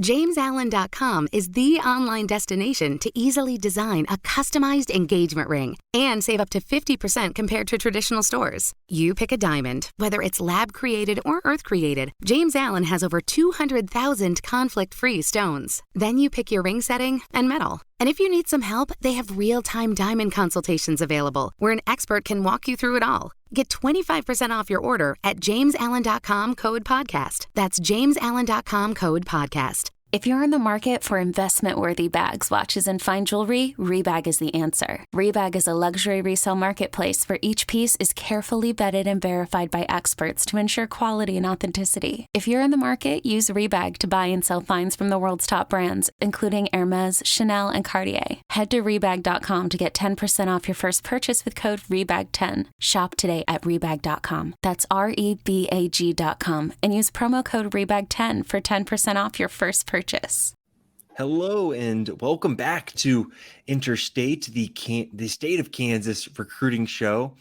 JamesAllen.com is the online destination to easily design a customized engagement ring and save up to 50% compared to traditional stores. You pick a diamond, whether it's lab-created or earth-created, James Allen has over 200,000 conflict-free stones. Then you pick your ring setting and metal. And if you need some help, they have real-time diamond consultations available, where an expert can walk you through it all. Get 25% off your order at JamesAllen.com code podcast. That's JamesAllen.com code podcast. If you're in the market for investment-worthy bags, watches, and fine jewelry, Rebag is the answer. Rebag is a luxury resale marketplace where each piece is carefully vetted and verified by experts to ensure quality and authenticity. If you're in the market, use Rebag to buy and sell finds from the world's top brands, including Hermes, Chanel, and Cartier. Head to Rebag.com to get 10% off your first purchase with code REBAG10. Shop today at Rebag.com. That's REBAG.com. And use promo code REBAG10 for 10% off your first purchase. Hello and welcome back to Interstate, the state of Kansas recruiting show.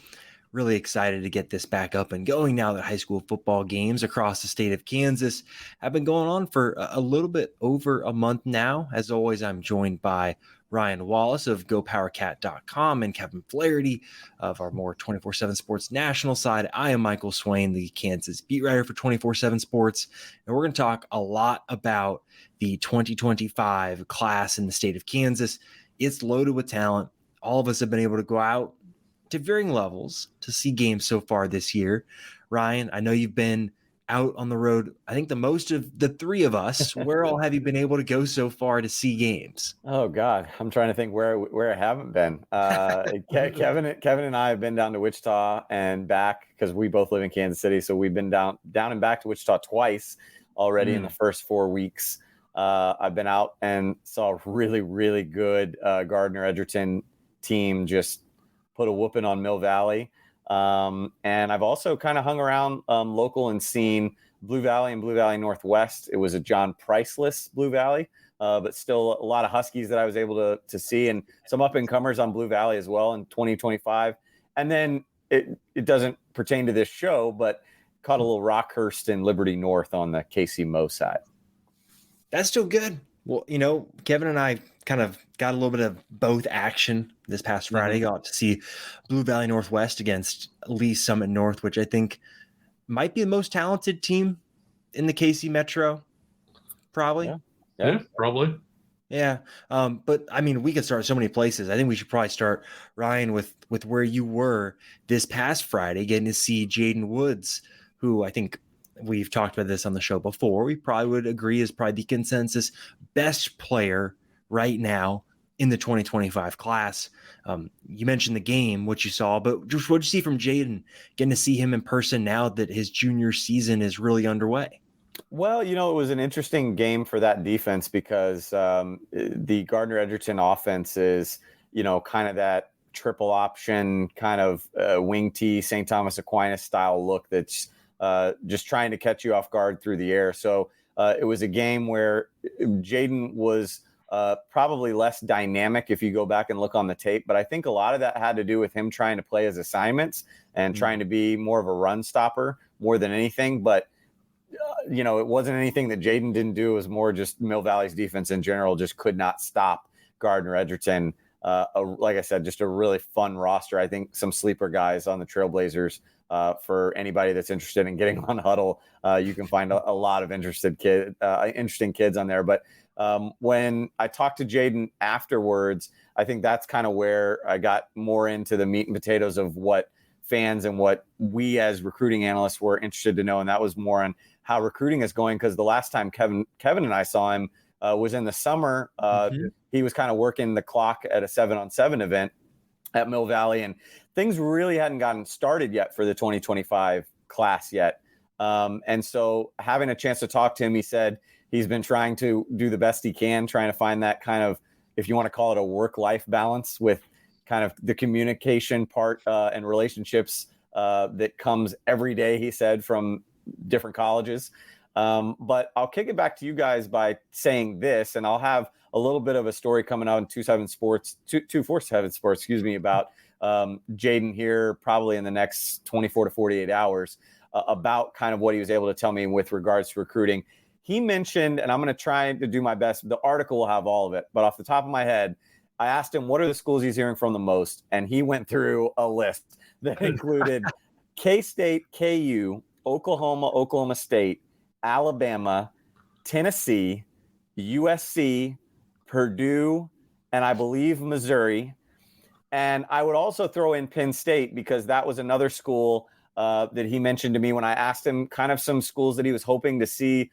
Really excited to get this back up and going now that high school football games across the state of Kansas have been going on for a little bit over a month now. As always, I'm joined by Ryan Wallace of GoPowerCat.com and Kevin Flaherty of our more 24/7 Sports national side. I am Michael Swain, the Kansas beat writer for 24/7 Sports, and we're going to talk a lot about the 2025 class in the state of Kansas. It's loaded with talent. All of us have been able to go out to varying levels to see games so far this year. Ryan, I know you've been out on the road, I think the most of the three of us. Where all have you been able to go so far to see games? Oh God, I'm trying to think where I haven't been. Kevin and I have been down to Wichita and back because we both live in Kansas City. So we've been down and back to Wichita twice already in the first 4 weeks. I've been out and saw a really, really good Gardner Edgerton team just put a whooping on Mill Valley. And I've also kind of hung around local and seen Blue Valley and Blue Valley Northwest. It was a John Priceless Blue Valley, but still a lot of Huskies that I was able to see, and some up-and-comers on Blue Valley as well in 2025. And then it doesn't pertain to this show, but caught a little Rockhurst and Liberty North on the KC Mo side. That's still good. Well, Kevin and I kind of got a little bit of both action this past Friday. Got to see Blue Valley Northwest against Lee Summit North, which I think might be the most talented team in the KC Metro. Probably. Yeah, probably. Yeah. But I mean, we could start so many places. I think we should probably start, Ryan, with where you were this past Friday, getting to see Jaden Woods, who I think we've talked about this on the show before. We probably would agree is probably the consensus best player right now in the 2025 class. You mentioned the game, what you saw, but just what did you see from Jaden, getting to see him in person now that his junior season is really underway? Well, it was an interesting game for that defense because the Gardner Edgerton offense is, kind of that triple option kind of wing T, St. Thomas Aquinas style look that's just trying to catch you off guard through the air. So it was a game where Jaden was probably less dynamic if you go back and look on the tape. But I think a lot of that had to do with him trying to play his assignments and trying to be more of a run stopper more than anything. But, it wasn't anything that Jaden didn't do. It was more just Mill Valley's defense in general just could not stop Gardner Edgerton. Like I said, just a really fun roster. I think some sleeper guys on the Trailblazers. For anybody that's interested in getting on Huddle, you can find a lot of interesting kids on there. But when I talked to Jaden afterwards, I think that's kind of where I got more into the meat and potatoes of what fans and what we as recruiting analysts were interested to know. And that was more on how recruiting is going. Because the last time Kevin and I saw him was in the summer. He was kind of working the clock at a 7-on-7 event at Mill Valley, and things really hadn't gotten started yet for the 2025 class yet. And so having a chance to talk to him, he said he's been trying to do the best he can, trying to find that kind of, if you want to call it a work-life balance with kind of the communication part and relationships that comes every day, he said, from different colleges. But I'll kick it back to you guys by saying this, and I'll have a little bit of a story coming out in 247 Sports, about Jaden here probably in the next 24 to 48 hours about kind of what he was able to tell me with regards to recruiting. he mentioned, and I'm going to try to do my best. The article will have all of it, but off the top of my head, I asked him what are the schools he's hearing from the most, and he went through a list that included K-State, KU, Oklahoma, Oklahoma State, Alabama, Tennessee, USC, Purdue, and I believe Missouri. And I would also throw in Penn State because that was another school that he mentioned to me when I asked him kind of some schools that he was hoping to see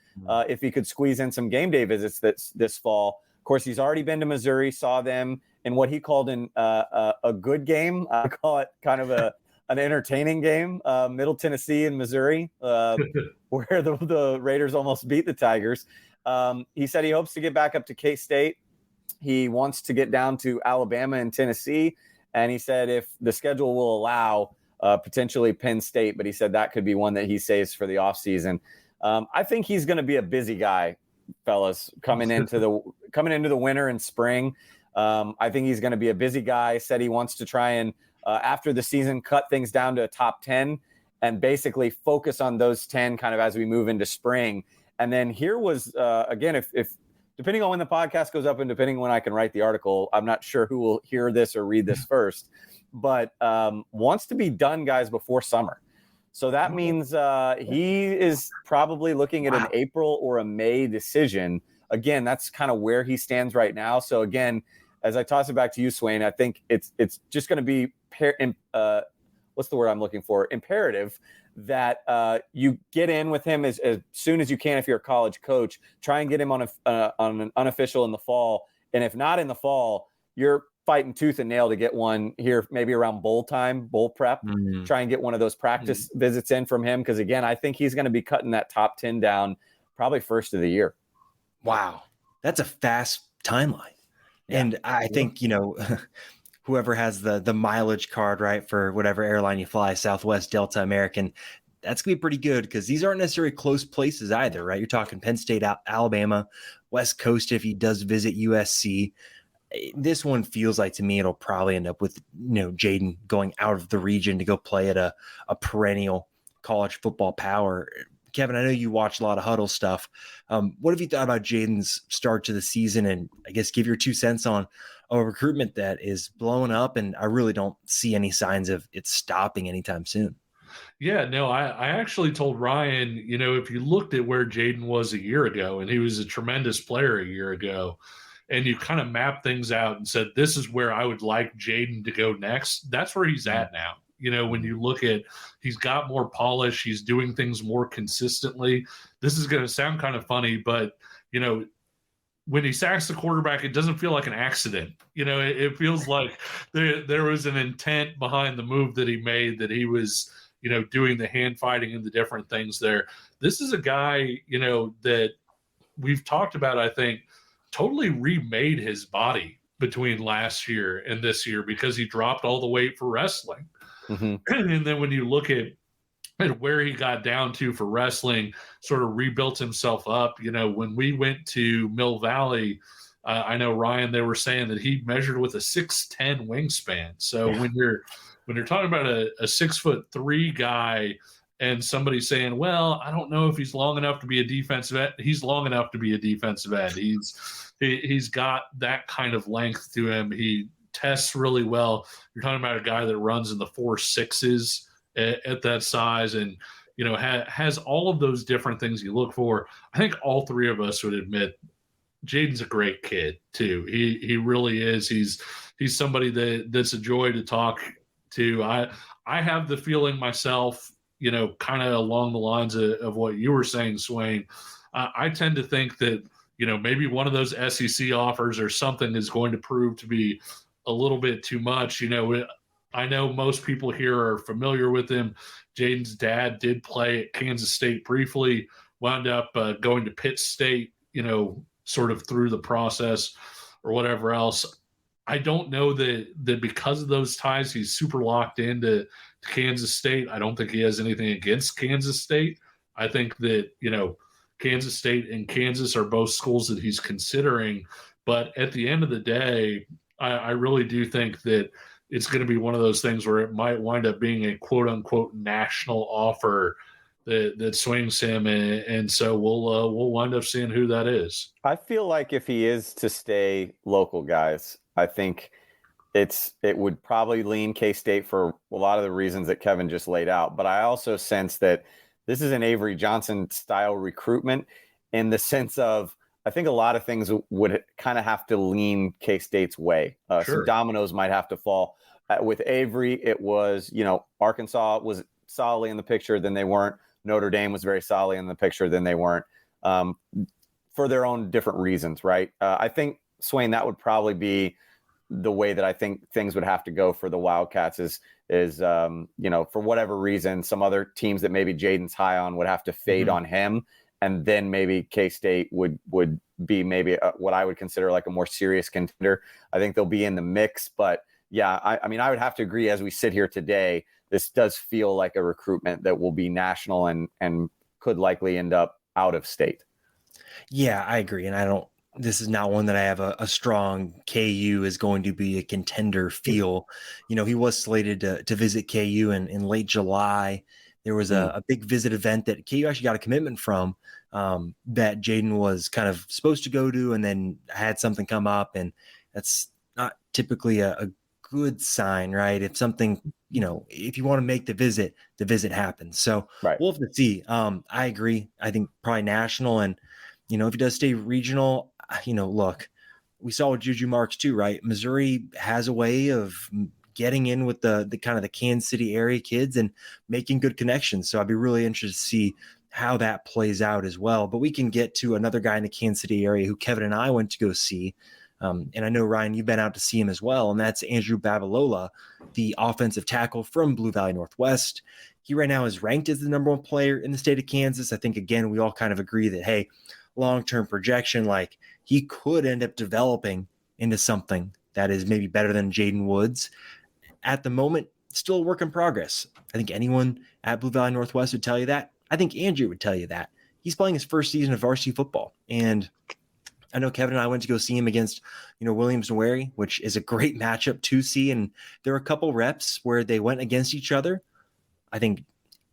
if he could squeeze in some game day visits this fall. Of course, he's already been to Missouri, saw them in what he called a good game. I call it kind of an entertaining game, Middle Tennessee and Missouri, where the Raiders almost beat the Tigers. He said he hopes to get back up to K-State. He wants to get down to Alabama and Tennessee. And he said if the schedule will allow, potentially Penn State, but he said that could be one that he saves for the offseason. I think he's going to be a busy guy, fellas, coming into the winter and spring. I think he's going to be a busy guy. Said he wants to try and, after the season, cut things down to a top 10 and basically focus on those 10 kind of as we move into spring. And then here was, again, if depending on when the podcast goes up and depending on when I can write the article, I'm not sure who will hear this or read this first, but wants to be done, guys, before summer. So that means he is probably looking at an April or a May decision. Again, that's kind of where he stands right now. So again, as I toss it back to you, Swain, I think it's just going to be what's the word I'm looking for? Imperative that you get in with him as soon as you can. If you're a college coach, try and get him on an unofficial in the fall. And if not in the fall, you're fighting tooth and nail to get one here, maybe around bowl prep, try and get one of those practice visits in from him. Cause again, I think he's going to be cutting that top 10 down probably first of the year. Wow. That's a fast timeline. Yeah. And I think, whoever has the mileage card, right, for whatever airline you fly, Southwest, Delta, American, that's going to be pretty good because these aren't necessarily close places either, right? You're talking Penn State, Alabama, West Coast if he does visit USC. This one feels like to me it'll probably end up with, Jaden going out of the region to go play at a perennial college football power. Kevin, I know you watch a lot of huddle stuff. What have you thought about Jaden's start to the season? And I guess give your 2 cents on a recruitment that is blowing up, and I really don't see any signs of it stopping anytime soon. Yeah, no, I actually told Ryan, if you looked at where Jaden was a year ago, and he was a tremendous player a year ago, and you kind of map things out and said, this is where I would like Jaden to go next, that's where he's at now. When you look at, he's got more polish, he's doing things more consistently. This is going to sound kind of funny, but, when he sacks the quarterback, it doesn't feel like an accident. It feels like there was an intent behind the move that he made, that he was, doing the hand fighting and the different things there. This is a guy, that we've talked about, I think, totally remade his body between last year and this year because he dropped all the weight for wrestling. Mm-hmm. And then when you look at where he got down to for wrestling, sort of rebuilt himself up. When we went to Mill Valley, I know, Ryan, they were saying that he measured with a 6'10" wingspan. So when you're talking about a 6'3" guy and somebody saying, well, I don't know if he's long enough to be a defensive end, he's long enough to be a defensive end. He's got that kind of length to him. He tests really well. You're talking about a guy that runs in the 4.6s at that size, and has all of those different things you look for. I think all three of us would admit Jaden's a great kid too. He really is. He's somebody that's a joy to talk to. I have the feeling myself, kind of along the lines of what you were saying, Swain. I tend to think that maybe one of those SEC offers or something is going to prove to be a little bit too much. I know most people here are familiar with him. Jaden's dad did play at Kansas State briefly, wound up going to Pitt State, sort of through the process or whatever else. I don't know that because of those ties, he's super locked into Kansas State. I don't think he has anything against Kansas State. I think that, Kansas State and Kansas are both schools that he's considering. But at the end of the day, I really do think that it's going to be one of those things where it might wind up being a quote unquote national offer that swings him, and so we'll wind up seeing who that is. I feel like if he is to stay local, guys, I think it would probably lean K-State for a lot of the reasons that Kevin just laid out. But I also sense that this is an Avery Johnson style recruitment in the sense of, I think a lot of things would kind of have to lean K-State's way. Sure. Some dominoes might have to fall. With Avery, it was, Arkansas was solidly in the picture, then they weren't. Notre Dame was very solidly in the picture, then they weren't, for their own different reasons, right? I think, Swain, that would probably be the way that I think things would have to go for the Wildcats is for whatever reason, some other teams that maybe Jaden's high on would have to fade on him. And then maybe K-State would be maybe what I would consider like a more serious contender. I think they'll be in the mix, but yeah, I mean, I would have to agree as we sit here today, this does feel like a recruitment that will be national and could likely end up out of state. Yeah, I agree. And this is not one that I have a strong KU is going to be a contender feel. He was slated to visit KU in late July. There was a big visit event that KU actually got a commitment from that Jaden was kind of supposed to go to, and then had something come up, and that's not typically a good sign, right? If something, if you want to make the visit happens. So right. We'll have to see. I agree. I think probably national, and if he does stay regional, look, we saw with Juju Marks too, right? Missouri has a way of getting in with the kind of the Kansas City area kids and making good connections. So I'd be really interested to see how that plays out as well. But we can get to another guy in the Kansas City area who Kevin and I went to go see. And I know, Ryan, you've been out to see him as well. And that's Andrew Babalola, the offensive tackle from Blue Valley Northwest. He right now is ranked as the number one player in the state of Kansas. I think, again, we all kind of agree that, hey, long-term projection, like he could end up developing into something that is maybe better than Jaden Woods. At the moment, still a work in progress. I think anyone at Blue Valley Northwest would tell you that. I think Andrew would tell you that. He's playing his first season of varsity football. And I know Kevin and I went to go see him against, Williams-Newary, which is a great matchup to see. And there were a couple reps where they went against each other. I think,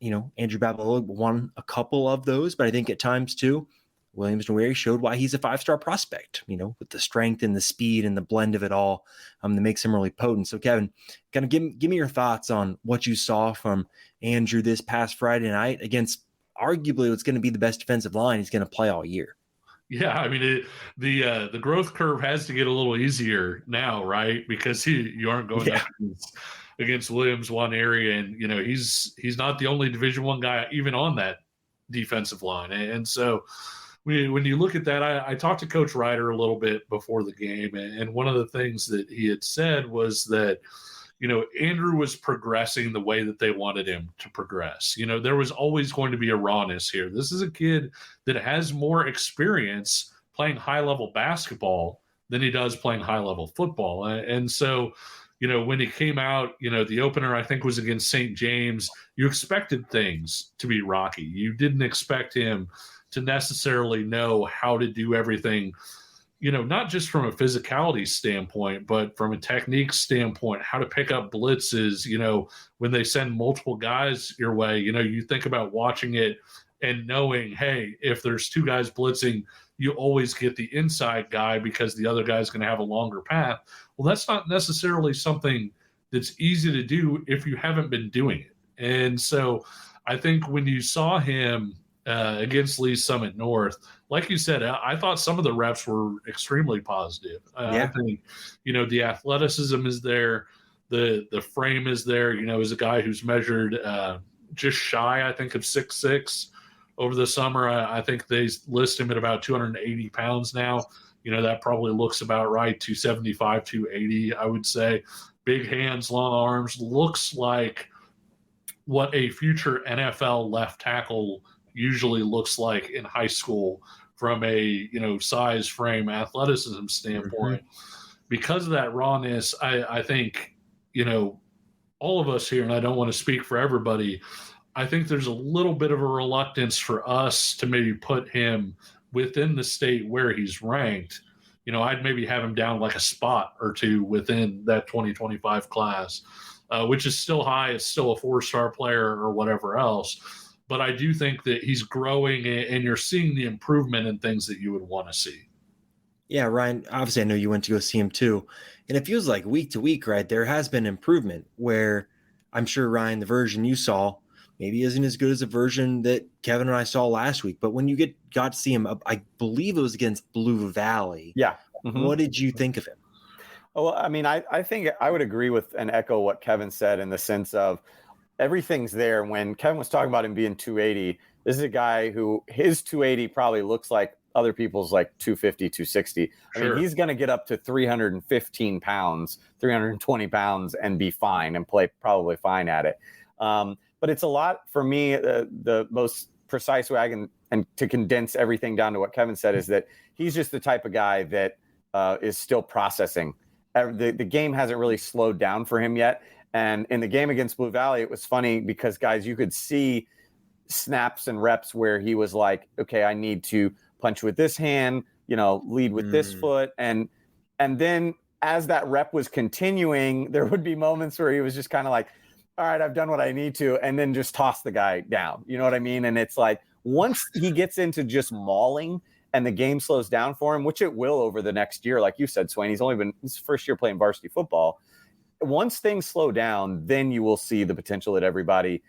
Andrew Babalola won a couple of those, but I think at times too, Williams-Newary showed why he's a 5-star prospect, with the strength and the speed and the blend of it all that makes him really potent. So, Kevin, kind of give me your thoughts on what you saw from Andrew this past Friday night against arguably what's going to be the best defensive line he's going to play all year. Yeah, I mean, the growth curve has to get a little easier now, right? Because you aren't going up against Williams one area, and he's not the only Division I guy even on that defensive line, and so. When you look at that, I talked to Coach Ryder a little bit before the game, and one of the things that he had said was that, Andrew was progressing the way that they wanted him to progress. There was always going to be a rawness here. This is a kid that has more experience playing high-level basketball than he does playing high-level football. And so, when he came out, the opener, I think, was against St. James. You expected things to be rocky. You didn't expect him to necessarily know how to do everything, not just from a physicality standpoint, but from a technique standpoint, how to pick up blitzes, when they send multiple guys your way, you think about watching it and knowing, hey, if there's two guys blitzing, you always get the inside guy because the other guy's going to have a longer path. Well, that's not necessarily something that's easy to do if you haven't been doing it. And so I think when you saw him against Lee Summit North, like you said, I thought some of the reps were extremely positive. I think, the athleticism is there, the frame is there. As a guy who's measured just shy, I think, of 6'6" over the summer. I think they list him at about 280 pounds now. That probably looks about right. 275, 280, I would say. Big hands, long arms. Looks like what a future NFL left tackle usually looks like in high school from a size, frame, athleticism standpoint. Because of that rawness, I think all of us here, and I don't want to speak for everybody, I think there's a little bit of a reluctance for us to maybe put him within the state where he's ranked. I'd maybe have him down like a spot or two within that 2025 class, which is still high. It's still a 4-star player or whatever else. but I do think that he's growing and you're seeing the improvement in things that you would want to see. Yeah, Ryan, obviously I know you went to go see him too. And it feels like week to week, right? There has been improvement where I'm sure, Ryan, the version you saw maybe isn't as good as the version that Kevin and I saw last week. But when you got to see him, I believe it was against Blue Valley. Yeah. Mm-hmm. What did you think of him? Well, I mean, I think I would agree with and echo what Kevin said in the sense of everything's there. When Kevin was talking about him being 280, this is a guy who his 280 probably looks like other people's like 250, 260. I mean, he's going to get up to 315 pounds, 320 pounds and be fine and play probably fine at it. But it's a lot for me. The most precise way I can, and to condense everything down to what Kevin said, is that he's just the type of guy that is still processing. The game hasn't really slowed down for him yet. And in the game against Blue Valley, it was funny because, guys, you could see snaps and reps where he was like, okay, I need to punch with this hand, lead with this foot. And then as that rep was continuing, there would be moments where he was just kind of like, all right, I've done what I need to, and then just toss the guy down. You know what I mean? And it's like, once he gets into just mauling and the game slows down for him, which it will over the next year, like you said, Swain, he's only been his first year playing varsity football. Once things slow down, then you will see the potential that everybody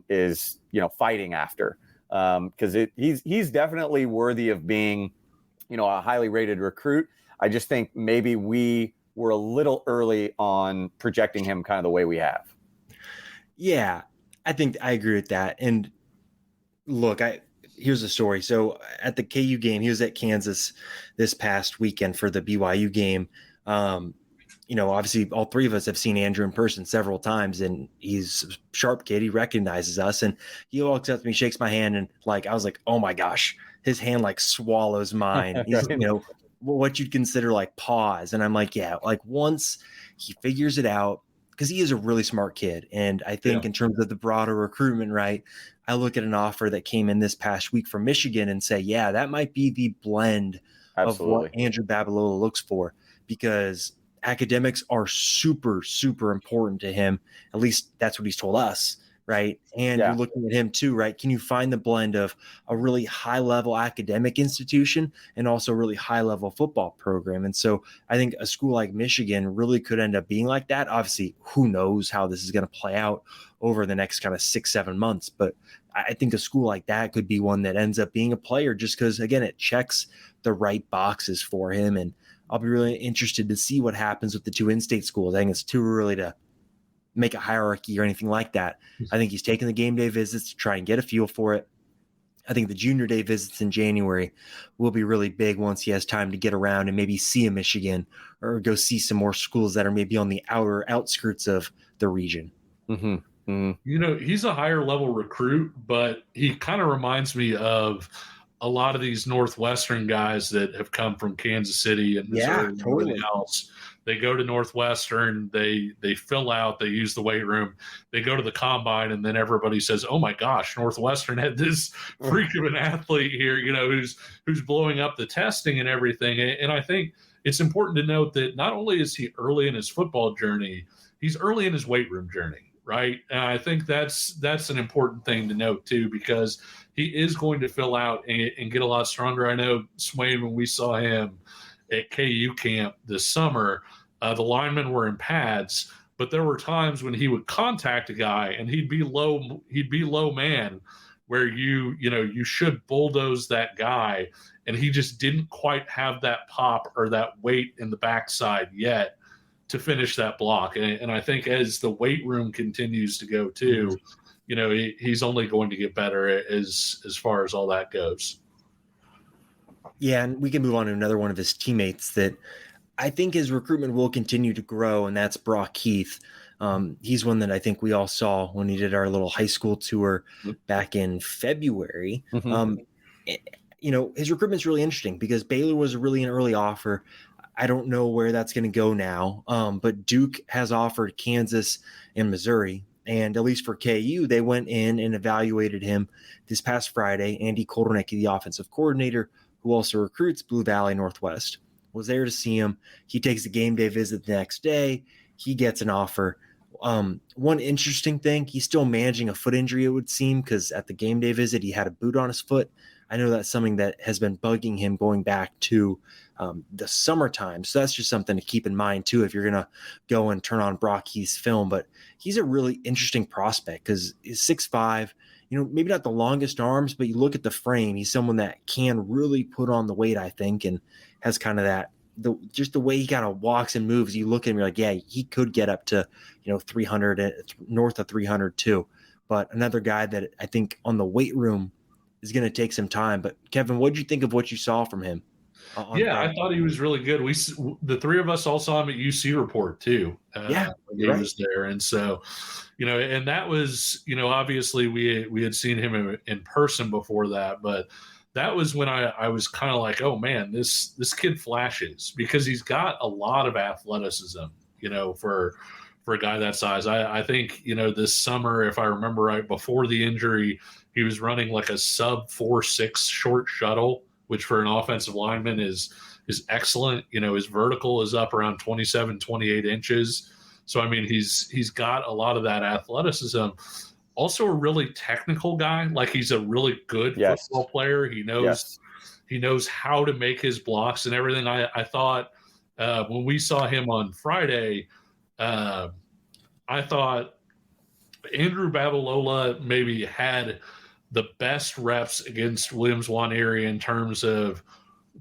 is, fighting after. Because he's definitely worthy of being, a highly rated recruit. I just think maybe we were a little early on projecting him kind of the way we have. Yeah, I think I agree with that. And look, here's a story. So at the KU game, he was at Kansas this past weekend for the BYU game. Obviously all three of us have seen Andrew in person several times, and he's a sharp kid. He recognizes us, and he walks up to me, shakes my hand, and I was like, oh my gosh, his hand swallows mine. He's, what you'd consider pause. And I'm like, yeah, once he figures it out, because he is a really smart kid. And I think in terms of the broader recruitment, right, I look at an offer that came in this past week from Michigan and say, yeah, that might be the blend of what Andrew Babalola looks for, because academics are super, super important to him. At least that's what he's told us, right? And you're looking at him too, right? Can you find the blend of a really high-level academic institution and also a really high-level football program? And so I think a school like Michigan really could end up being like that. Obviously, who knows how this is going to play out over the next kind of 6-7 months. But I think a school like that could be one that ends up being a player just because, again, it checks the right boxes for him. And I'll be really interested to see what happens with the two in-state schools. I think it's too early to make a hierarchy or anything like that. I think he's taking the game day visits to try and get a feel for it. I think the junior day visits in January will be really big once he has time to get around and maybe see a Michigan or go see some more schools that are maybe on the outskirts of the region. Mm-hmm. Mm-hmm. He's a higher level recruit, but he kind of reminds me of a lot of these Northwestern guys that have come from Kansas City and Missouri and everything else. They go to Northwestern, they fill out, they use the weight room, they go to the combine, and then everybody says, oh my gosh, Northwestern had this freak of an athlete here, who's blowing up the testing and everything. And I think it's important to note that not only is he early in his football journey, he's early in his weight room journey, right? And I think that's an important thing to note too, because he is going to fill out and get a lot stronger. I know, Swain, when we saw him at KU camp this summer, the linemen were in pads, but there were times when he would contact a guy and he'd be low man, where you should bulldoze that guy, and he just didn't quite have that pop or that weight in the backside yet to finish that block. And I think as the weight room continues to go too, he's only going to get better as far as all that goes. Yeah, and we can move on to another one of his teammates that I think his recruitment will continue to grow, and that's Brock Heath. He's one that I think we all saw when he did our little high school tour back in February. Mm-hmm. His recruitment's really interesting because Baylor was really an early offer. I don't know where that's going to go now, but Duke has offered Kansas and Missouri. And at least for KU, they went in and evaluated him this past Friday. Andy Kotelnicki, the offensive coordinator, who also recruits Blue Valley Northwest, was there to see him. He takes a game day visit the next day. He gets an offer. One interesting thing, he's still managing a foot injury, it would seem, because at the game day visit, he had a boot on his foot. I know that's something that has been bugging him going back to the summertime. So that's just something to keep in mind, too, if you're going to go and turn on Brock Heath's film. But he's a really interesting prospect because he's 6'5", maybe not the longest arms, but you look at the frame, he's someone that can really put on the weight, I think, and has kind of that, just the way he kind of walks and moves. You look at him, you're like, yeah, he could get up to, 300, north of 300 too. But another guy that I think on the weight room is going to take some time. But Kevin, what did you think of what you saw from him? Yeah, I thought he was really good. The three of us all saw him at UC Report too. When he was there, and so, and that was, obviously we had seen him in person before that, but that was when I was kind of like, oh man, this kid flashes, because he's got a lot of athleticism, for a guy that size. I think, this summer, if I remember right, before the injury, he was running like a sub 4.6 short shuttle, which for an offensive lineman is excellent. His vertical is up around 27, 28 inches. So, I mean, he's got a lot of that athleticism. Also a really technical guy. Like, he's a really good football player. He knows how to make his blocks and everything. I thought when we saw him on Friday, I thought Andrew Babalola maybe had the best reps against Williams Nwaneri in terms of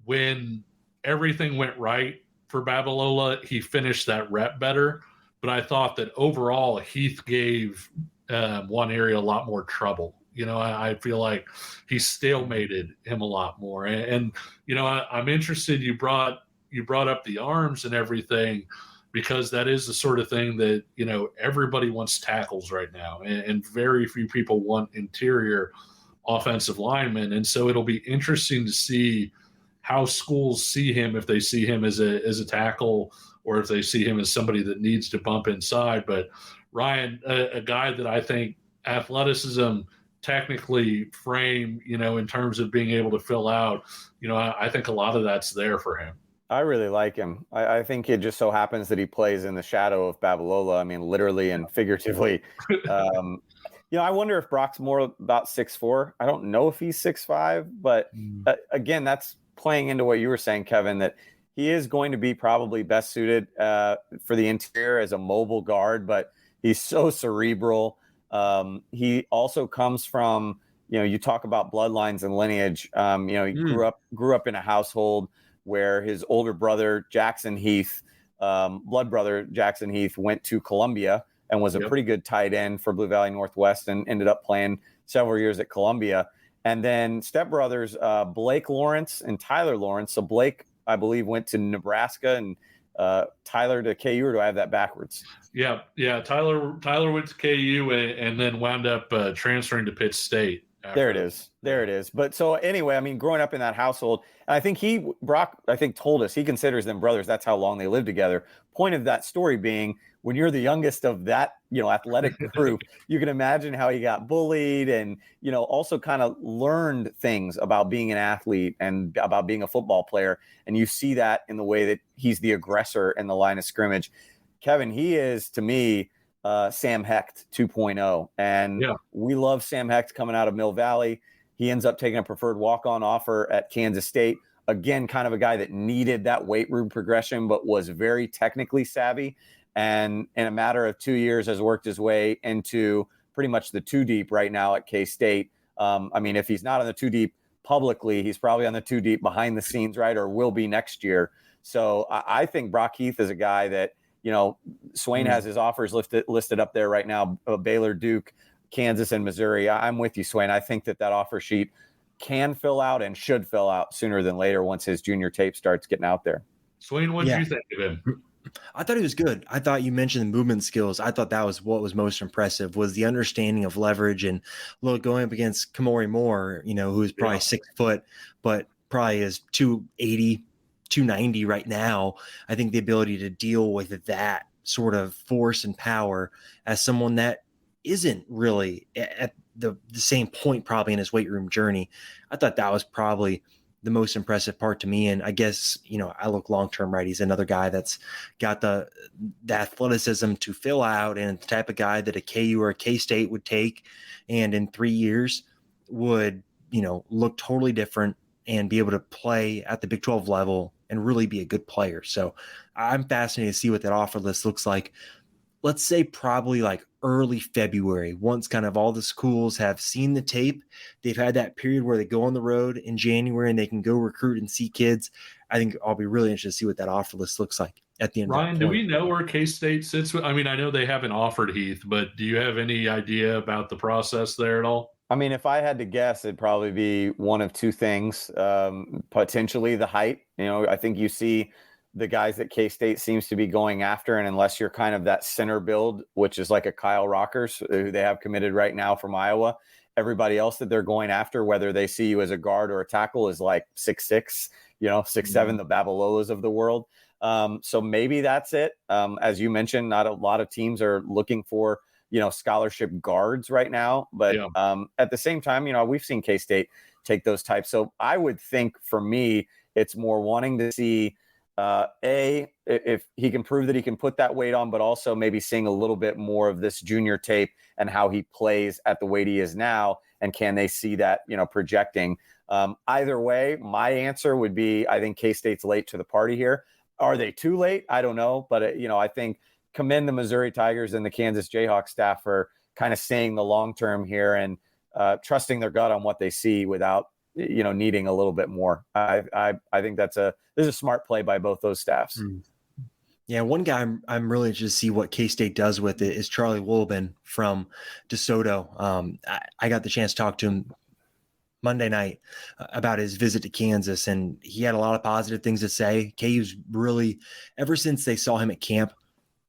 when everything went right for Babalola, he finished that rep better. But I thought that overall Heath gave Nwaneri a lot more trouble. I feel like he stalemated him a lot more. And I'm interested. You brought up the arms and everything, because that is the sort of thing that, everybody wants tackles right now, and very few people want interior offensive linemen. And so it'll be interesting to see how schools see him, if they see him as a tackle, or if they see him as somebody that needs to bump inside. But Ryan, a guy that I think athleticism, technically, frame, in terms of being able to fill out, I think a lot of that's there for him. I really like him. I think it just so happens that he plays in the shadow of Babalola. I mean, literally and figuratively. I wonder if Brock's more about 6'4". I don't know if he's 6'5", but again, that's playing into what you were saying, Kevin, that he is going to be probably best suited for the interior as a mobile guard, but he's so cerebral. He also comes from, you talk about bloodlines and lineage. He grew up in a household where his older brother, Jackson Heath, blood brother Jackson Heath, went to Columbia and was a pretty good tight end for Blue Valley Northwest, and ended up playing several years at Columbia. And then stepbrothers, Blake Lawrence and Tyler Lawrence. So Blake, I believe, went to Nebraska, and Tyler to KU, or do I have that backwards? Yeah. Tyler went to KU and then wound up transferring to Pitt State. There it is. But so anyway, I mean, growing up in that household, and I think Brock told us he considers them brothers. That's how long they lived together. Point of that story being, when you're the youngest of that, athletic group, you can imagine how he got bullied, and, also kind of learned things about being an athlete and about being a football player. And you see that in the way that he's the aggressor in the line of scrimmage. Kevin, he is, to me, Sam Hecht 2.0. And we love Sam Hecht coming out of Mill Valley. He ends up taking a preferred walk-on offer at Kansas State. Again, kind of a guy that needed that weight room progression, but was very technically savvy. And in a matter of 2 years has worked his way into pretty much the 2 deep right now at K-State. I mean, if he's not on the 2 deep publicly, he's probably on the 2 deep behind the scenes, right? Or will be next year. So I think Brock Heath is a guy that, Swain has his offers listed up there right now, Baylor, Duke, Kansas, and Missouri. I'm with you, Swain. I think that offer sheet can fill out and should fill out sooner than later once his junior tape starts getting out there. Swain, what did you think of him? I thought he was good. I thought you mentioned the movement skills. I thought that was what was most impressive, was the understanding of leverage, and going up against Kamori Moore, who's probably 6 foot, but probably is 280, 290 right now. I think the ability to deal with that sort of force and power as someone that isn't really at the same point probably in his weight room journey. I thought that was probably the most impressive part to me. And I guess, I look long-term, right? He's another guy that's got the athleticism to fill out, and the type of guy that a KU or a K-State would take, and in 3 years would, look totally different and be able to play at the Big 12 level and really be a good player. So I'm fascinated to see what that offer list looks like. Let's say probably like early February, once kind of all the schools have seen the tape, they've had that period where they go on the road in January and they can go recruit and see kids. I think I'll be really interested to see what that offer list looks like at the end Ryan, of do we know where K-State sits? I mean, I know they haven't offered Heath, but do you have any idea about the process there at all? I mean, if I had to guess, it'd probably be one of two things. Potentially the height. I think you see the guys that K-State seems to be going after, and unless you're kind of that center build, which is like a Kyle Rockers, who they have committed right now from Iowa, everybody else that they're going after, whether they see you as a guard or a tackle, is like 6'6", 6'7", the Babalolas of the world. So maybe that's it. As you mentioned, not a lot of teams are looking for scholarship guards right now. But at the same time, we've seen K-State take those types. So I would think for me, it's more wanting to see, if he can prove that he can put that weight on, but also maybe seeing a little bit more of this junior tape and how he plays at the weight he is now. And can they see that, projecting? Either way, my answer would be, I think K-State's late to the party here. Are they too late? I don't know. But, I think commend the Missouri Tigers and the Kansas Jayhawks staff for kind of seeing the long term here and trusting their gut on what they see without needing a little bit more. I think this is a smart play by both those staffs. Yeah, one guy I'm really interested to see what K-State does with it is Charlie Woolben from DeSoto. I got the chance to talk to him Monday night about his visit to Kansas, and he had a lot of positive things to say. KU's really, ever since they saw him at camp,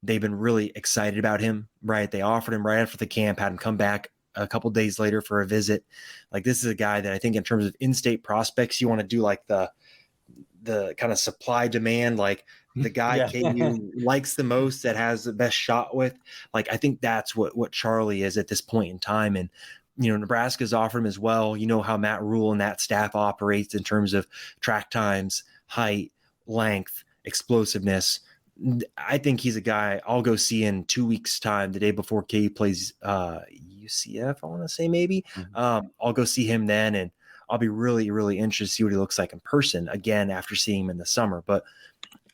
they've been really excited about him, right? They offered him right after the camp, had him come back a couple days later for a visit. Like, this is a guy that I think in terms of in-state prospects, you want to do like the kind of supply demand, like the guy KU likes the most, that has the best shot with. Like, I think that's what Charlie is at this point in time. And, Nebraska's offered him as well. How Matt Rule and that staff operates in terms of track times, height, length, explosiveness. I think he's a guy I'll go see in 2 weeks' time, the day before KU plays UCF, I want to say maybe. I'll go see him then, and I'll be really, really interested to see what he looks like in person again after seeing him in the summer. But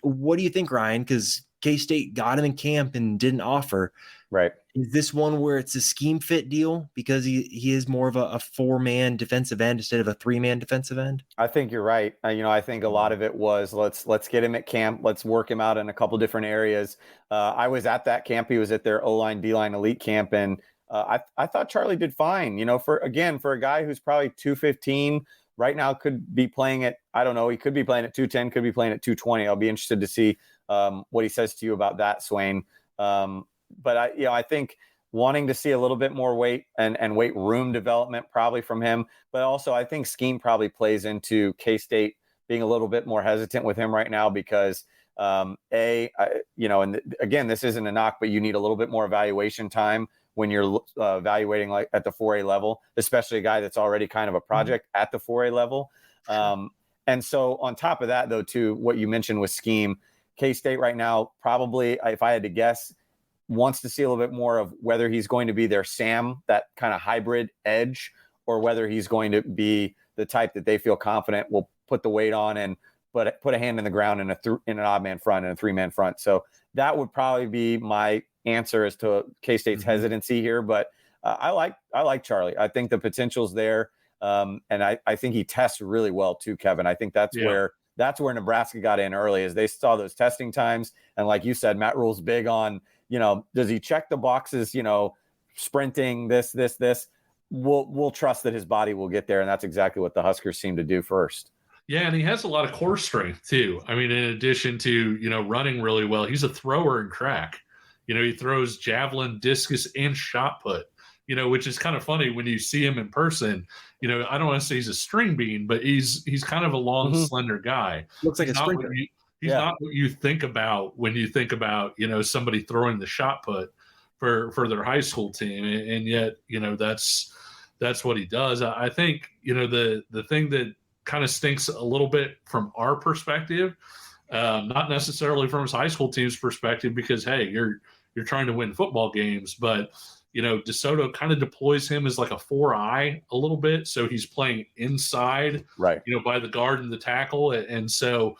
what do you think, Ryan? Because K-State got him in camp and didn't offer. Right. Is this one where it's a scheme fit deal because he is more of a four-man defensive end instead of a three-man defensive end? I think you're right. I think a lot of it was let's get him at camp. Let's work him out in a couple different areas. I was at that camp. He was at their O-line, D-line elite camp, and I thought Charlie did fine. For a guy who's probably 215 right now, could be playing at, I don't know, he could be playing at 210, could be playing at 220. I'll be interested to see what he says to you about that, Swain. But I think wanting to see a little bit more weight and weight room development probably from him, but also I think scheme probably plays into K-State being a little bit more hesitant with him right now because and again, this isn't a knock, but you need a little bit more evaluation time when you're evaluating like at the 4A level, especially a guy that's already kind of a project at the 4A level. And so on top of that, though, too, what you mentioned with scheme, K-State right now, probably, if I had to guess, wants to see a little bit more of whether he's going to be their Sam, that kind of hybrid edge, or whether he's going to be the type that they feel confident will put the weight on and put a hand in the ground in an odd man front and a three-man front. So that would probably be my answer as to K-State's hesitancy here. But I like Charlie. I think the potential's there. And I think he tests really well too, Kevin. I think that's where Nebraska got in early, is they saw those testing times. And like you said, Matt Rule's big on, does he check the boxes, sprinting, this, we'll trust that his body will get there. And that's exactly what the Huskers seem to do first. Yeah, and he has a lot of core strength too. I mean, in addition to, running really well, he's a thrower in track. He throws javelin, discus, and shot put, which is kind of funny when you see him in person. I don't want to say he's a string bean, but he's kind of a long, slender guy. Looks like a sprinter. He's not what you think about when you think about, somebody throwing the shot put for their high school team. And yet, that's what he does. I think, the thing that kind of stinks a little bit from our perspective, not necessarily from his high school team's perspective, because, hey, you're trying to win football games, but DeSoto kind of deploys him as like a 4-eye a little bit. So he's playing inside, right, by the guard and the tackle. And so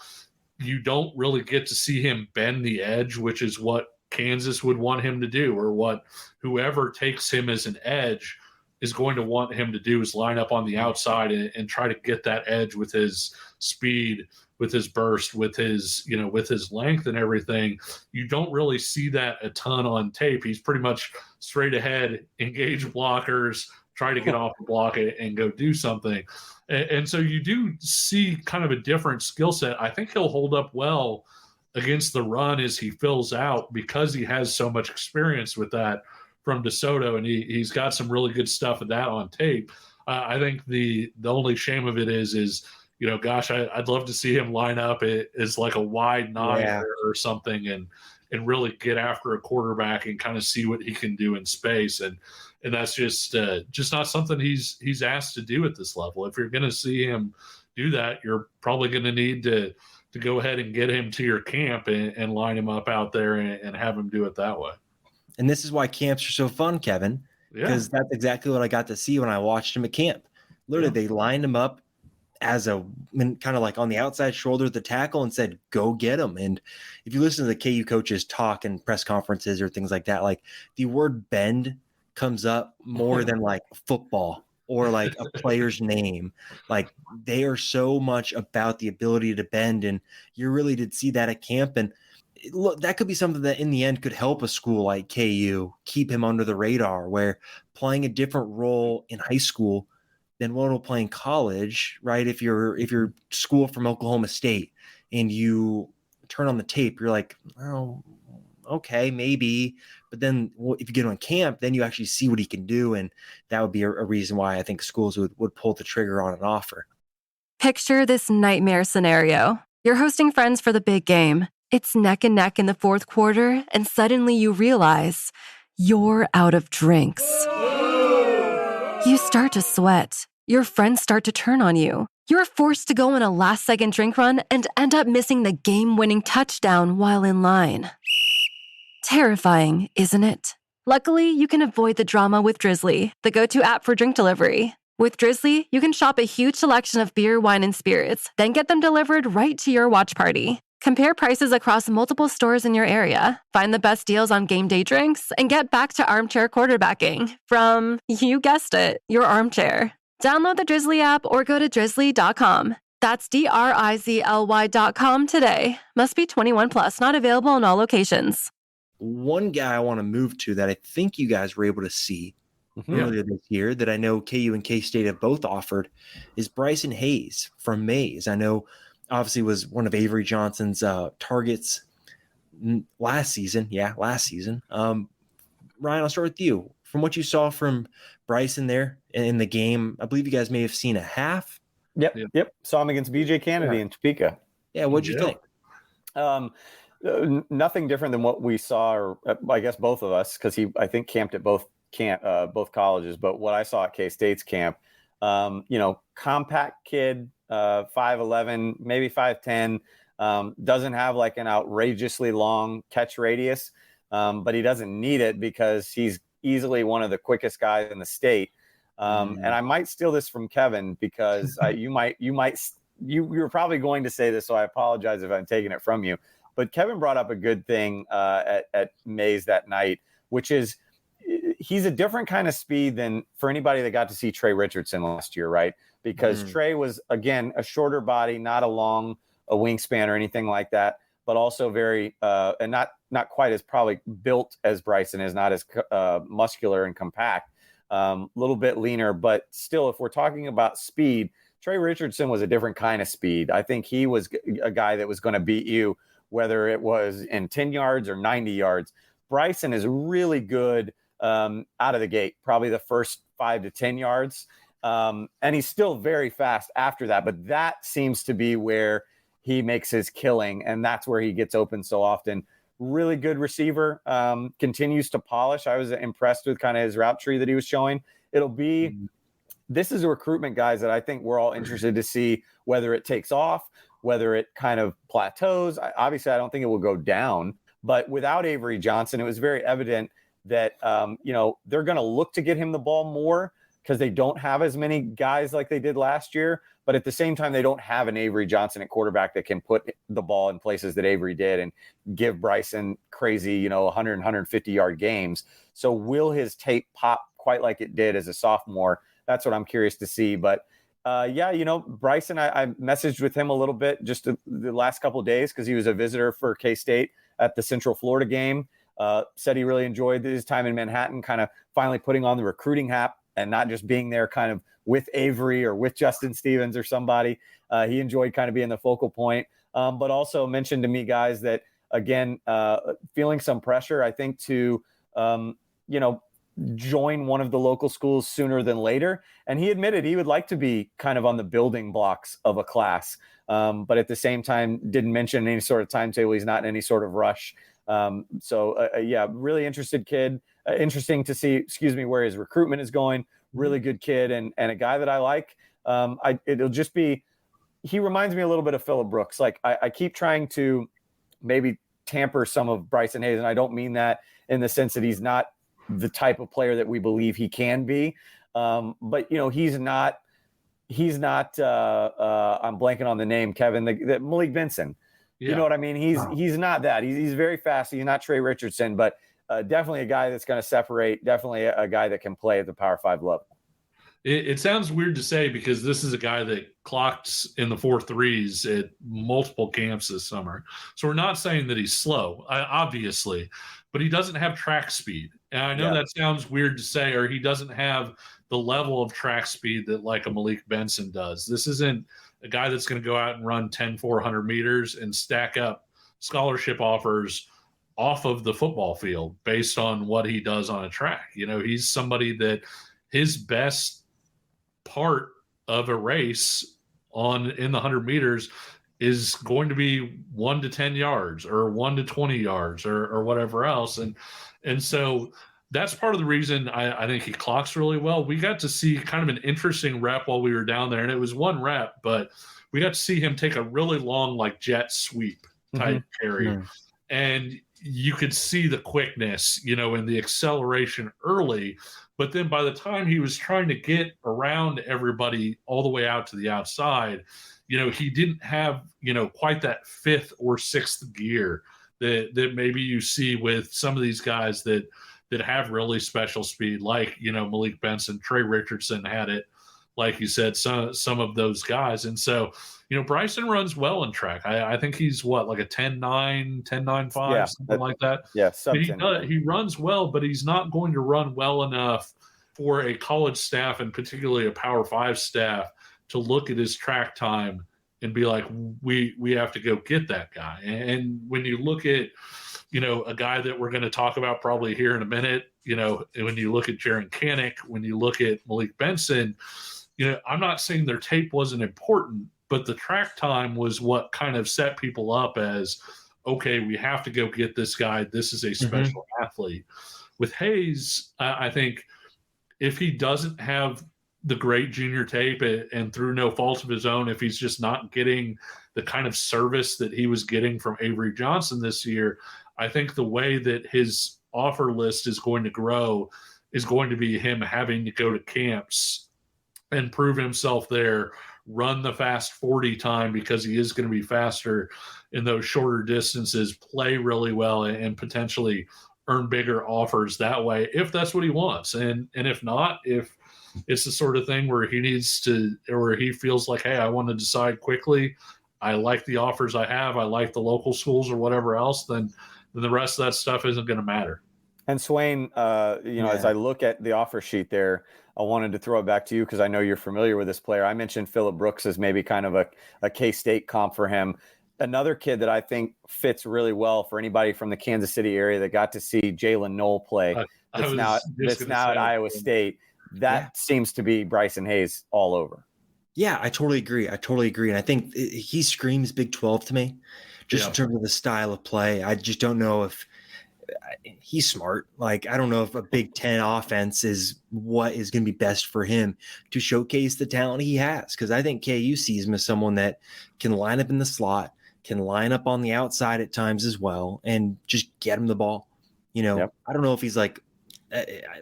you don't really get to see him bend the edge, which is what Kansas would want him to do, or what whoever takes him as an edge is going to want him to do, is line up on the outside and try to get that edge with his speed, with his burst, with his, with his length and everything. You don't really see that a ton on tape. He's pretty much straight ahead, engage blockers, try to get off the block and go do something. And so you do see kind of a different skill set. I think he'll hold up well against the run as he fills out, because he has so much experience with that from DeSoto, and he's got some really good stuff of that on tape. I think the only shame of it is gosh, I'd love to see him line up as like a wide 9 or something, and really get after a quarterback and kind of see what he can do in space. And that's just not something he's asked to do at this level. If you're going to see him do that, you're probably going to need to go ahead and get him to your camp and line him up out there and have him do it that way. And this is why camps are so fun, Kevin, because that's exactly what I got to see when I watched him at camp. Literally, they lined him up as kind of like on the outside shoulder of the tackle and said, go get him. And if you listen to the KU coaches talk in press conferences or things like that, like the word bend comes up more than like football or like a player's name. Like they are so much about the ability to bend, and you really did see that at camp. And look, that could be something that in the end could help a school like KU keep him under the radar, where playing a different role in high school than what he'll play in college, right? If you're school from Oklahoma State and you turn on the tape, you're like, oh, okay, maybe. But then if you get on camp, then you actually see what he can do. And that would be a reason why I think schools would pull the trigger on an offer. Picture this nightmare scenario. You're hosting friends for the big game. It's neck and neck in the fourth quarter, and suddenly you realize you're out of drinks. You start to sweat. Your friends start to turn on you. You're forced to go on a last-second drink run and end up missing the game-winning touchdown while in line. Terrifying, isn't it? Luckily, you can avoid the drama with Drizzly, the go-to app for drink delivery. With Drizzly, you can shop a huge selection of beer, wine, and spirits, then get them delivered right to your watch party. Compare prices across multiple stores in your area, find the best deals on game day drinks, and get back to armchair quarterbacking from, you guessed it, your armchair. Download the Drizzly app or go to drizzly.com. That's DRIZLY.com today. Must be 21 plus, not available in all locations. One guy I want to move to that I think you guys were able to see earlier this year that I know KU and K-State have both offered is Bryson Hayes from Mays. I know obviously was one of Avery Johnson's targets last season. Ryan, I'll start with you. From what you saw from Bryson there in the game, I believe you guys may have seen a half. Yep. Saw him against BJ Kennedy in Topeka. Yeah, what'd you think? Nothing different than what we saw, or I guess both of us, because I think camped at both colleges. But what I saw at K-State's camp, compact kid, 5'11", maybe 5'10", doesn't have like an outrageously long catch radius, but he doesn't need it because he's easily one of the quickest guys in the state. And I might steal this from Kevin because you were probably going to say this, so I apologize if I'm taking it from you. But Kevin brought up a good thing at Mays that night, which is he's a different kind of speed than for anybody that got to see Trey Richardson last year, right? Because Trey was, again, a shorter body, not a wingspan or anything like that, but also very and not quite as probably built as Bryson is, not as muscular and compact, little bit leaner. But still, if we're talking about speed, Trey Richardson was a different kind of speed. I think he was a guy that was going to beat you, whether it was in 10 yards or 90 yards. Bryson is really good out of the gate, probably the first 5 to 10 yards. And he's still very fast after that. But that seems to be where he makes his killing, and that's where he gets open so often. Really good receiver, continues to polish. I was impressed with kind of his route tree that he was showing. It'll be this is a recruitment, guys, that I think we're all interested to see whether it takes off, whether it kind of plateaus. Obviously, I don't think it will go down, but without Avery Johnson, it was very evident that, they're going to look to get him the ball more because they don't have as many guys like they did last year. But at the same time, they don't have an Avery Johnson at quarterback that can put the ball in places that Avery did and give Bryson crazy, 100, 150-yard games. So will his tape pop quite like it did as a sophomore? That's what I'm curious to see. But Bryson, I messaged with him a little bit just the last couple of days because he was a visitor for K-State at the Central Florida game. Said he really enjoyed his time in Manhattan, kind of finally putting on the recruiting hat and not just being there kind of with Avery or with Justin Stevens or somebody. He enjoyed kind of being the focal point, but also mentioned to me, guys, that, again, feeling some pressure, I think, to, join one of the local schools sooner than later. And he admitted he would like to be kind of on the building blocks of a class, but at the same time didn't mention any sort of timetable. He's not in any sort of rush. Really interested kid. Interesting to see, where his recruitment is going. Really good kid and a guy that I like. It'll just be, he reminds me a little bit of Phillip Brooks. Like I keep trying to maybe tamper some of Bryson Hayes, and I don't mean that in the sense that he's not the type of player that we believe he can be. But he's not, I'm blanking on the name, Kevin, the Malik Benson. Yeah. You know what I mean? He's not that. He's very fast. He's not Trey Richardson, but definitely a guy that's going to separate, definitely a guy that can play at the Power 5 level. It sounds weird to say because this is a guy that clocked in the 4.3s at multiple camps this summer. So we're not saying that he's slow, obviously, but he doesn't have track speed. And I know that sounds weird to say, or he doesn't have the level of track speed that like a Malik Benson does. This isn't a guy that's going to go out and run 10,400 meters and stack up scholarship offers off of the football field based on what he does on a track. He's somebody that his best part of a race in the 100 meters is going to be 1 to 10 yards or 1 to 20 yards or whatever else. And so that's part of the reason I think he clocks really well. We got to see kind of an interesting rep while we were down there, and it was one rep, but we got to see him take a really long, like jet sweep type carry. Mm-hmm. And you could see the quickness, and the acceleration early. But then by the time he was trying to get around everybody all the way out to the outside, he didn't have, quite that fifth or sixth gear that maybe you see with some of these guys that have really special speed, like, Malik Benson, Trey Richardson had it, like you said, some of those guys. And so, Bryson runs well in track. I think he's like a 10.9, 10.95, something like that. Yeah, he runs well, but he's not going to run well enough for a college staff and particularly a Power 5 staff to look at his track time and be like, we have to go get that guy. And when you look at, a guy that we're going to talk about probably here in a minute, when you look at Jaron Kanik, when you look at Malik Benson, I'm not saying their tape wasn't important, but the track time was what kind of set people up as, okay, we have to go get this guy. This is a special athlete. With Hayes, I think if he doesn't have the great junior tape and through no fault of his own, if he's just not getting the kind of service that he was getting from Avery Johnson this year, I think the way that his offer list is going to grow is going to be him having to go to camps and prove himself there, run the fast 40 time because he is going to be faster in those shorter distances, play really well, and potentially earn bigger offers that way if that's what he wants. And if not, if it's the sort of thing where he needs to, or he feels like, hey, I want to decide quickly, I like the offers I have, I like the local schools or whatever else, then the rest of that stuff isn't going to matter. And Swain, as I look at the offer sheet there, I wanted to throw it back to you because I know you're familiar with this player. I mentioned Phillip Brooks as maybe kind of a K-State comp for him. Another kid that I think fits really well for anybody from the Kansas City area that got to see Jalen Knoll play that's now at Iowa State. That seems to be Bryson Hayes all over. Yeah, I totally agree. And I think he screams Big 12 to me, just in terms of the style of play. I just don't know if he's smart. Like, I don't know if a Big Ten offense is what is going to be best for him to showcase the talent he has. Because I think KU sees him as someone that can line up in the slot, can line up on the outside at times as well, and just get him the ball. You know, Yep. I don't know if he's like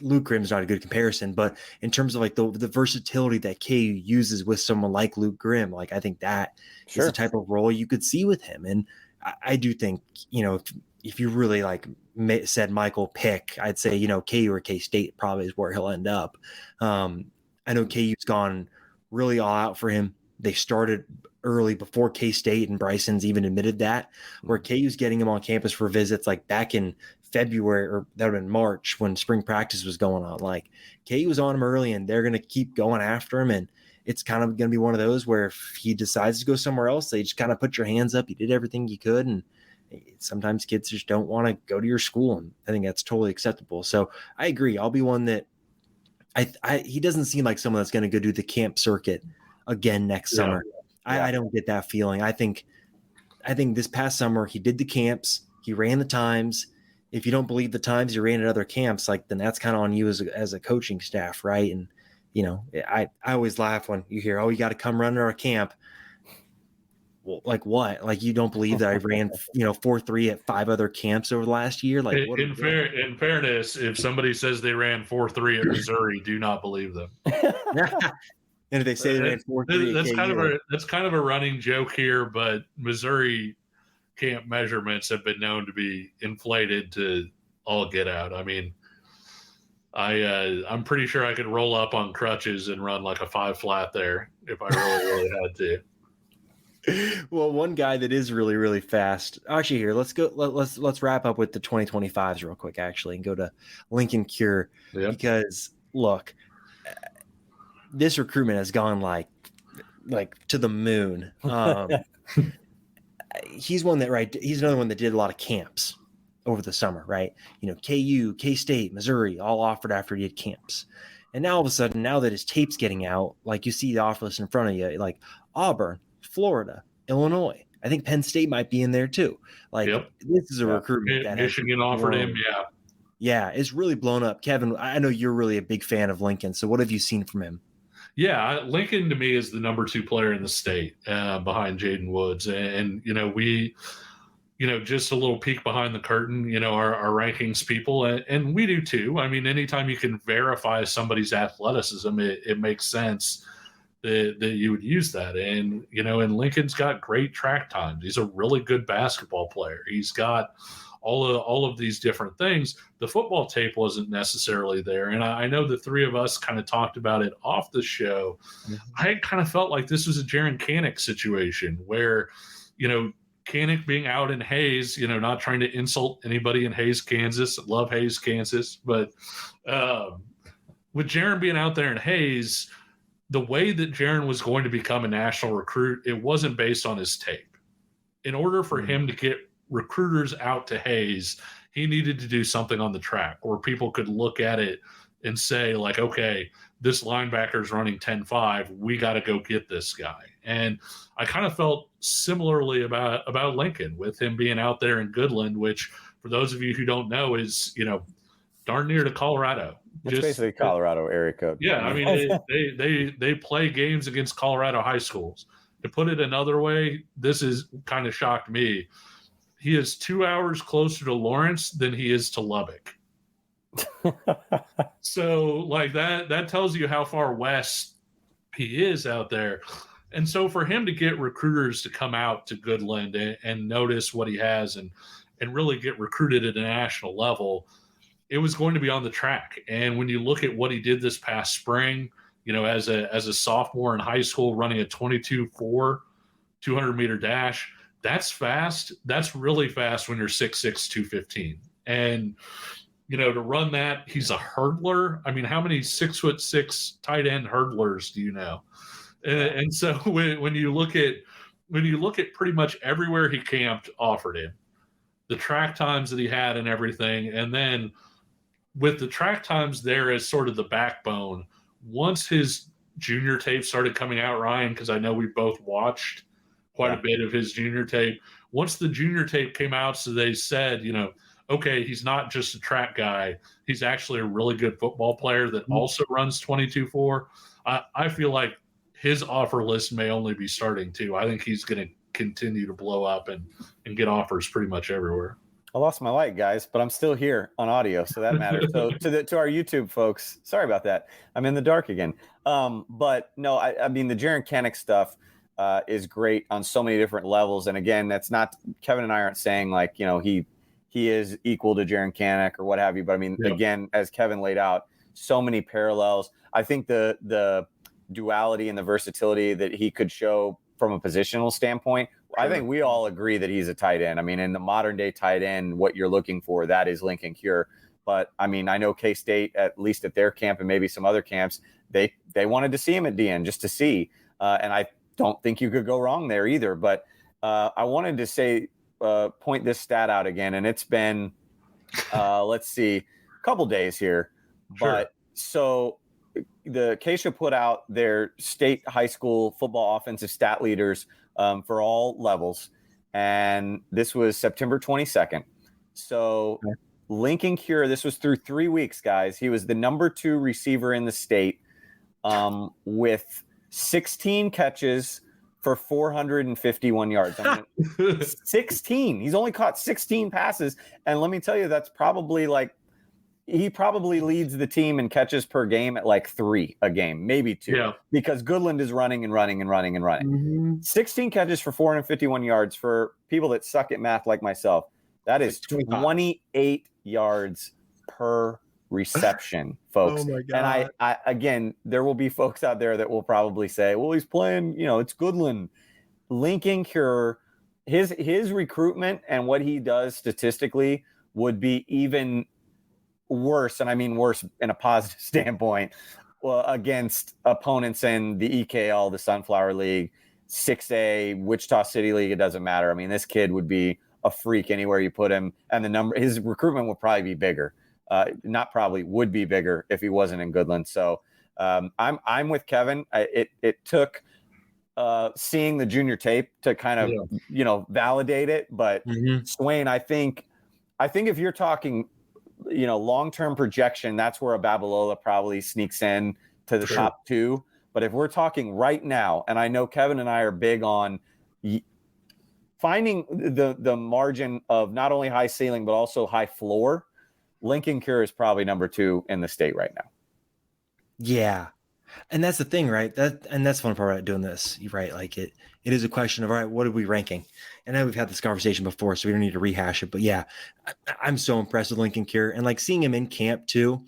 Luke Grimm's not a good comparison, but in terms of like the versatility that KU uses with someone like Luke Grimm, like I think that is the type of role you could see with him. And I do think, you know, if you really like said Michael pick, I'd say, you know, KU or K-State probably is where he'll end up. I know KU's gone really all out for him. They started early before K-State, and Bryson's even admitted that, where KU's getting him on campus for visits like back in February, or that would have been March when spring practice was going on. Like KU was on him early, and they're going to keep going after him. And it's kind of going to be one of those where if he decides to go somewhere else, they just kind of put your hands up. You did everything you could. And sometimes kids just don't want to go to your school. And I think that's totally acceptable. So I agree. I'll be one that he doesn't seem like someone that's going to go do the camp circuit again next summer. I don't get that feeling. I think this past summer he did the camps, he ran the times. If you don't believe the times he ran at other camps, like then that's kind of on you as a coaching staff, right? And you know, I always laugh when you hear, "Oh, you got to come run our camp." Well, like what? Like you don't believe that I ran, 4.3 at 5 other camps over the last year? Like what? In fairness, if somebody says they ran 4.3 at Missouri, do not believe them. And if they say they ran 4.3, that's kind of a running joke here, but Missouri camp measurements have been known to be inflated to all get out. I mean, I'm pretty sure I could roll up on crutches and run like a 5 flat there if I really had to. Well, one guy that is really, really fast. Actually, here let's go. Let's wrap up with the 2025s real quick, actually, and go to Lincoln Cure because look, this recruitment has gone like to the moon. He's another one that did a lot of camps over the summer, right? You know, KU, K-State, Missouri, all offered after he did camps. And now all of a sudden, now that his tape's getting out, like you see the offer list in front of you, like Auburn, Florida, Illinois. I think Penn State might be in there too. Like this is a recruitment that Michigan offered him. Yeah, it's really blown up. Kevin, I know you're really a big fan of Lincoln. So what have you seen from him? Yeah, Lincoln to me is the number 2 player in the state behind Jaden Woods. And, just a little peek behind the curtain, our rankings people, and we do too. I mean, anytime you can verify somebody's athleticism, it makes sense that you would use that. And, and Lincoln's got great track times. He's a really good basketball player. He's got all of these different things. The football tape wasn't necessarily there. And I know the three of us kind of talked about it off the show. Mm-hmm. I kind of felt like this was a Jaron Kanik situation where, Kanik being out in Hays, not trying to insult anybody in Hays, Kansas. Love Hays, Kansas. But with Jaron being out there in Hays, the way that Jaron was going to become a national recruit, it wasn't based on his tape. In order for him to get recruiters out to Hays, he needed to do something on the track where people could look at it and say, like, okay, this linebacker's running 10.5. We got to go get this guy. And I kind of felt similarly about Lincoln with him being out there in Goodland, which for those of you who don't know is, darn near to Colorado. It's basically Colorado area code. Yeah. I mean, they play games against Colorado high schools. To put it another way, this is kind of shocked me. He is 2 hours closer to Lawrence than he is to Lubbock. So like that tells you how far west he is out there. And so for him to get recruiters to come out to Goodland and notice what he has and really get recruited at a national level, it was going to be on the track. And when you look at what he did this past spring, as a sophomore in high school running a 22.4 200-meter dash, that's fast. That's really fast when you're 6'6", 215. And, to run that, he's a hurdler. I mean, how many 6'6" tight end hurdlers do you know? And so when you look at pretty much everywhere he camped offered him, the track times that he had and everything, and then with the track times there as sort of the backbone, once his junior tape started coming out, Ryan, because I know we both watched quite a bit of his junior tape. Once the junior tape came out, so they said, okay, he's not just a track guy. He's actually a really good football player that also runs 22.4. I feel like his offer list may only be starting too. I think he's going to continue to blow up and get offers pretty much everywhere. I lost my light, guys, but I'm still here on audio, so that matters. So to our YouTube folks, sorry about that. I'm in the dark again. But no, I mean, the Jaren Kanak stuff is great on so many different levels. And again, that's not, Kevin and I aren't saying like, you know, he is equal to Jaren Kanak or what have you. But I mean, again, as Kevin laid out, so many parallels. I think the duality and the versatility that he could show from a positional standpoint, I think we all agree that he's a tight end. I mean, in the modern day tight end, what you're looking for, that is Lincoln Cure. But I mean, I know K-State, at least at their camp and maybe some other camps, they wanted to see him at DN just to see. And I don't think you could go wrong there either. But I wanted to say, point this stat out again. And it's been, let's see, a couple days here. Sure. But so the Acacia put out their state high school football offensive stat leaders for all levels. And this was September 22nd. So Lincoln Cure, this was through 3 weeks, guys. He was the number 2 receiver in the state with 16 catches for 451 yards. I mean, 16. He's only caught 16 passes. And let me tell you, that's probably like, he probably leads the team in catches per game at like 3 a game, maybe 2, because Goodland is running and running and running and running. Mm-hmm. 16 catches for 451 yards for people that suck at math like myself. That is 28 yards per reception, folks. Oh my God. And I again, there will be folks out there that will probably say, well, he's playing, you know, it's Goodland. Lincoln Cure, his recruitment and what he does statistically would be even worse, and I mean worse in a positive standpoint, against opponents in the EKL, the Sunflower League, 6A, Wichita City League, it doesn't matter. I mean, this kid would be a freak anywhere you put him, and his recruitment would probably be bigger. Not probably, would be bigger if he wasn't in Goodland. So I'm with Kevin. It took seeing the junior tape to kind of validate it, but Swain, I think if you're talking, you know, long-term projection, that's where a Babalola probably sneaks in to the top 2. But if we're talking right now, and I know Kevin and I are big on finding the margin of not only high ceiling, but also high floor, Lincoln Cure is probably number 2 in the state right now. Yeah. And that's the thing, right? That's fun part about doing this, right? Like it is a question of, all right, what are we ranking? And I know we've had this conversation before, so we don't need to rehash it. But yeah, I'm so impressed with Lincoln Cure, and like seeing him in camp too.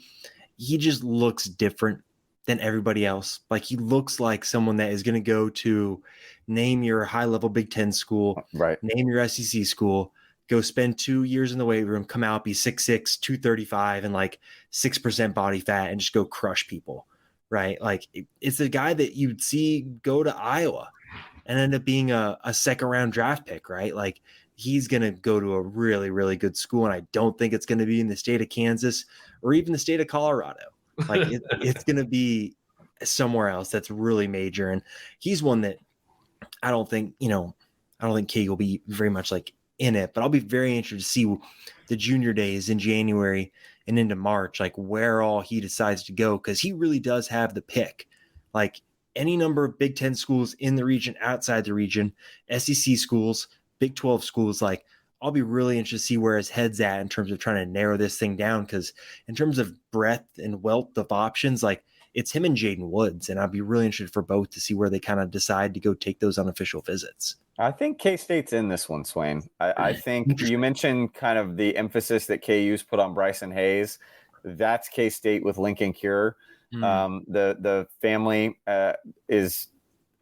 He just looks different than everybody else. Like he looks like someone that is going to go to name your high-level Big Ten school, right? Name your SEC school, go spend 2 years in the weight room, come out, be 6'6", 235, and like 6% body fat, and just go crush people. Right. Like it's a guy that you'd see go to Iowa and end up being a second round draft pick. Right. Like he's going to go to a really, really good school. And I don't think it's going to be in the state of Kansas or even the state of Colorado. Like it's going to be somewhere else that's really major. And he's one that I don't think Kate will be very much like in it, but I'll be very interested to see the junior days in January and into March, like where all he decides to go, because he really does have the pick. Like any number of Big Ten schools in the region, outside the region, SEC schools, Big 12 schools, like I'll be really interested to see where his head's at in terms of trying to narrow this thing down, because in terms of breadth and wealth of options, like it's him and Jaden Woods, and I'd be really interested for both to see where they kind of decide to go take those unofficial visits. I think K-State's in this one, Swain. I think you mentioned kind of the emphasis that KU's put on Bryson Hayes. That's K-State with Lincoln Cure. The family is,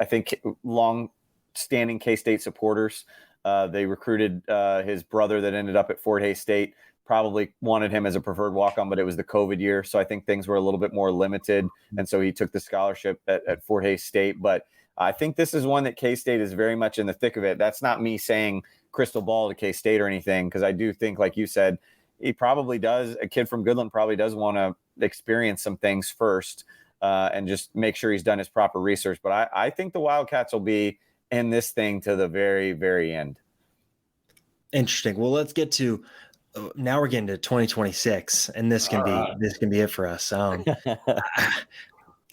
I think, long-standing K-State supporters. They recruited his brother that ended up at Fort Hays State, probably wanted him as a preferred walk-on, but it was the COVID year. So I think things were a little bit more limited. And so he took the scholarship at Fort Hays State. But I think this is one that K-State is very much in the thick of it. That's not me saying crystal ball to K-State or anything, because I do think, like you said, he probably does. A kid from Goodland probably does want to experience some things first and just make sure he's done his proper research. But I think the Wildcats will be in this thing to the very, very end. Interesting. Well, let's get to now we're getting to 2026, and this can be it for us.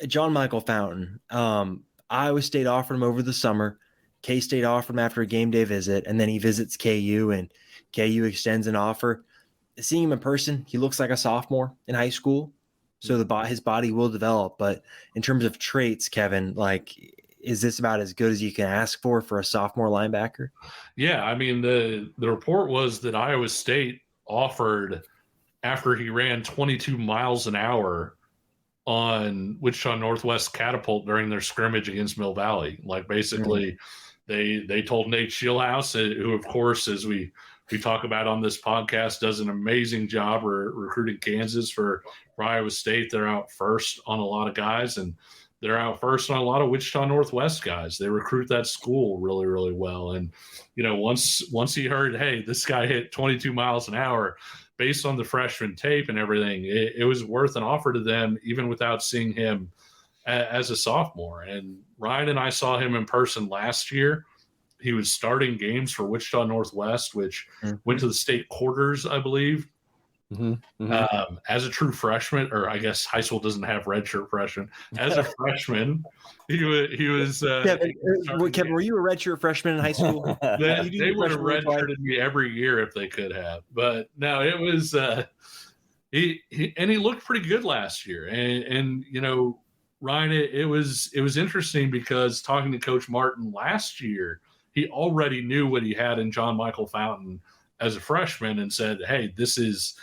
John Michael Fountain, Iowa State offered him over the summer. K-State offered him after a game day visit, and then he visits KU, and KU extends an offer. Seeing him in person, he looks like a sophomore in high school, so his body will develop. But in terms of traits, Kevin, like, is this about as good as you can ask for a sophomore linebacker? Yeah, I mean, the report was that Iowa State offered after he ran 22 miles an hour on Wichita Northwest catapult during their scrimmage against Mill Valley. Like, basically, they told Nate Shieldhouse, who, of course, as we talk about on this podcast, does an amazing job recruiting Kansas for Iowa State. They're out first on a lot of guys, and they're out first on a lot of Wichita Northwest guys. They recruit that school really, really well. And, you know, once he heard, hey, this guy hit 22 miles an hour based on the freshman tape and everything, it was worth an offer to them, even without seeing him as a sophomore. And Ryan and I saw him in person last year. He was starting games for Wichita Northwest, which went to the state quarters, I believe. As a true freshman, or I guess high school doesn't have redshirt freshmen. As a freshman, he was. Kevin, were you a redshirt freshman in high school? They would have redshirted me every year if they could have, but no, it was. He looked pretty good last year, and you know, Ryan, it was interesting because talking to Coach Martin last year, he already knew what he had in John Michael Fountain as a freshman, and said, "Hey, this is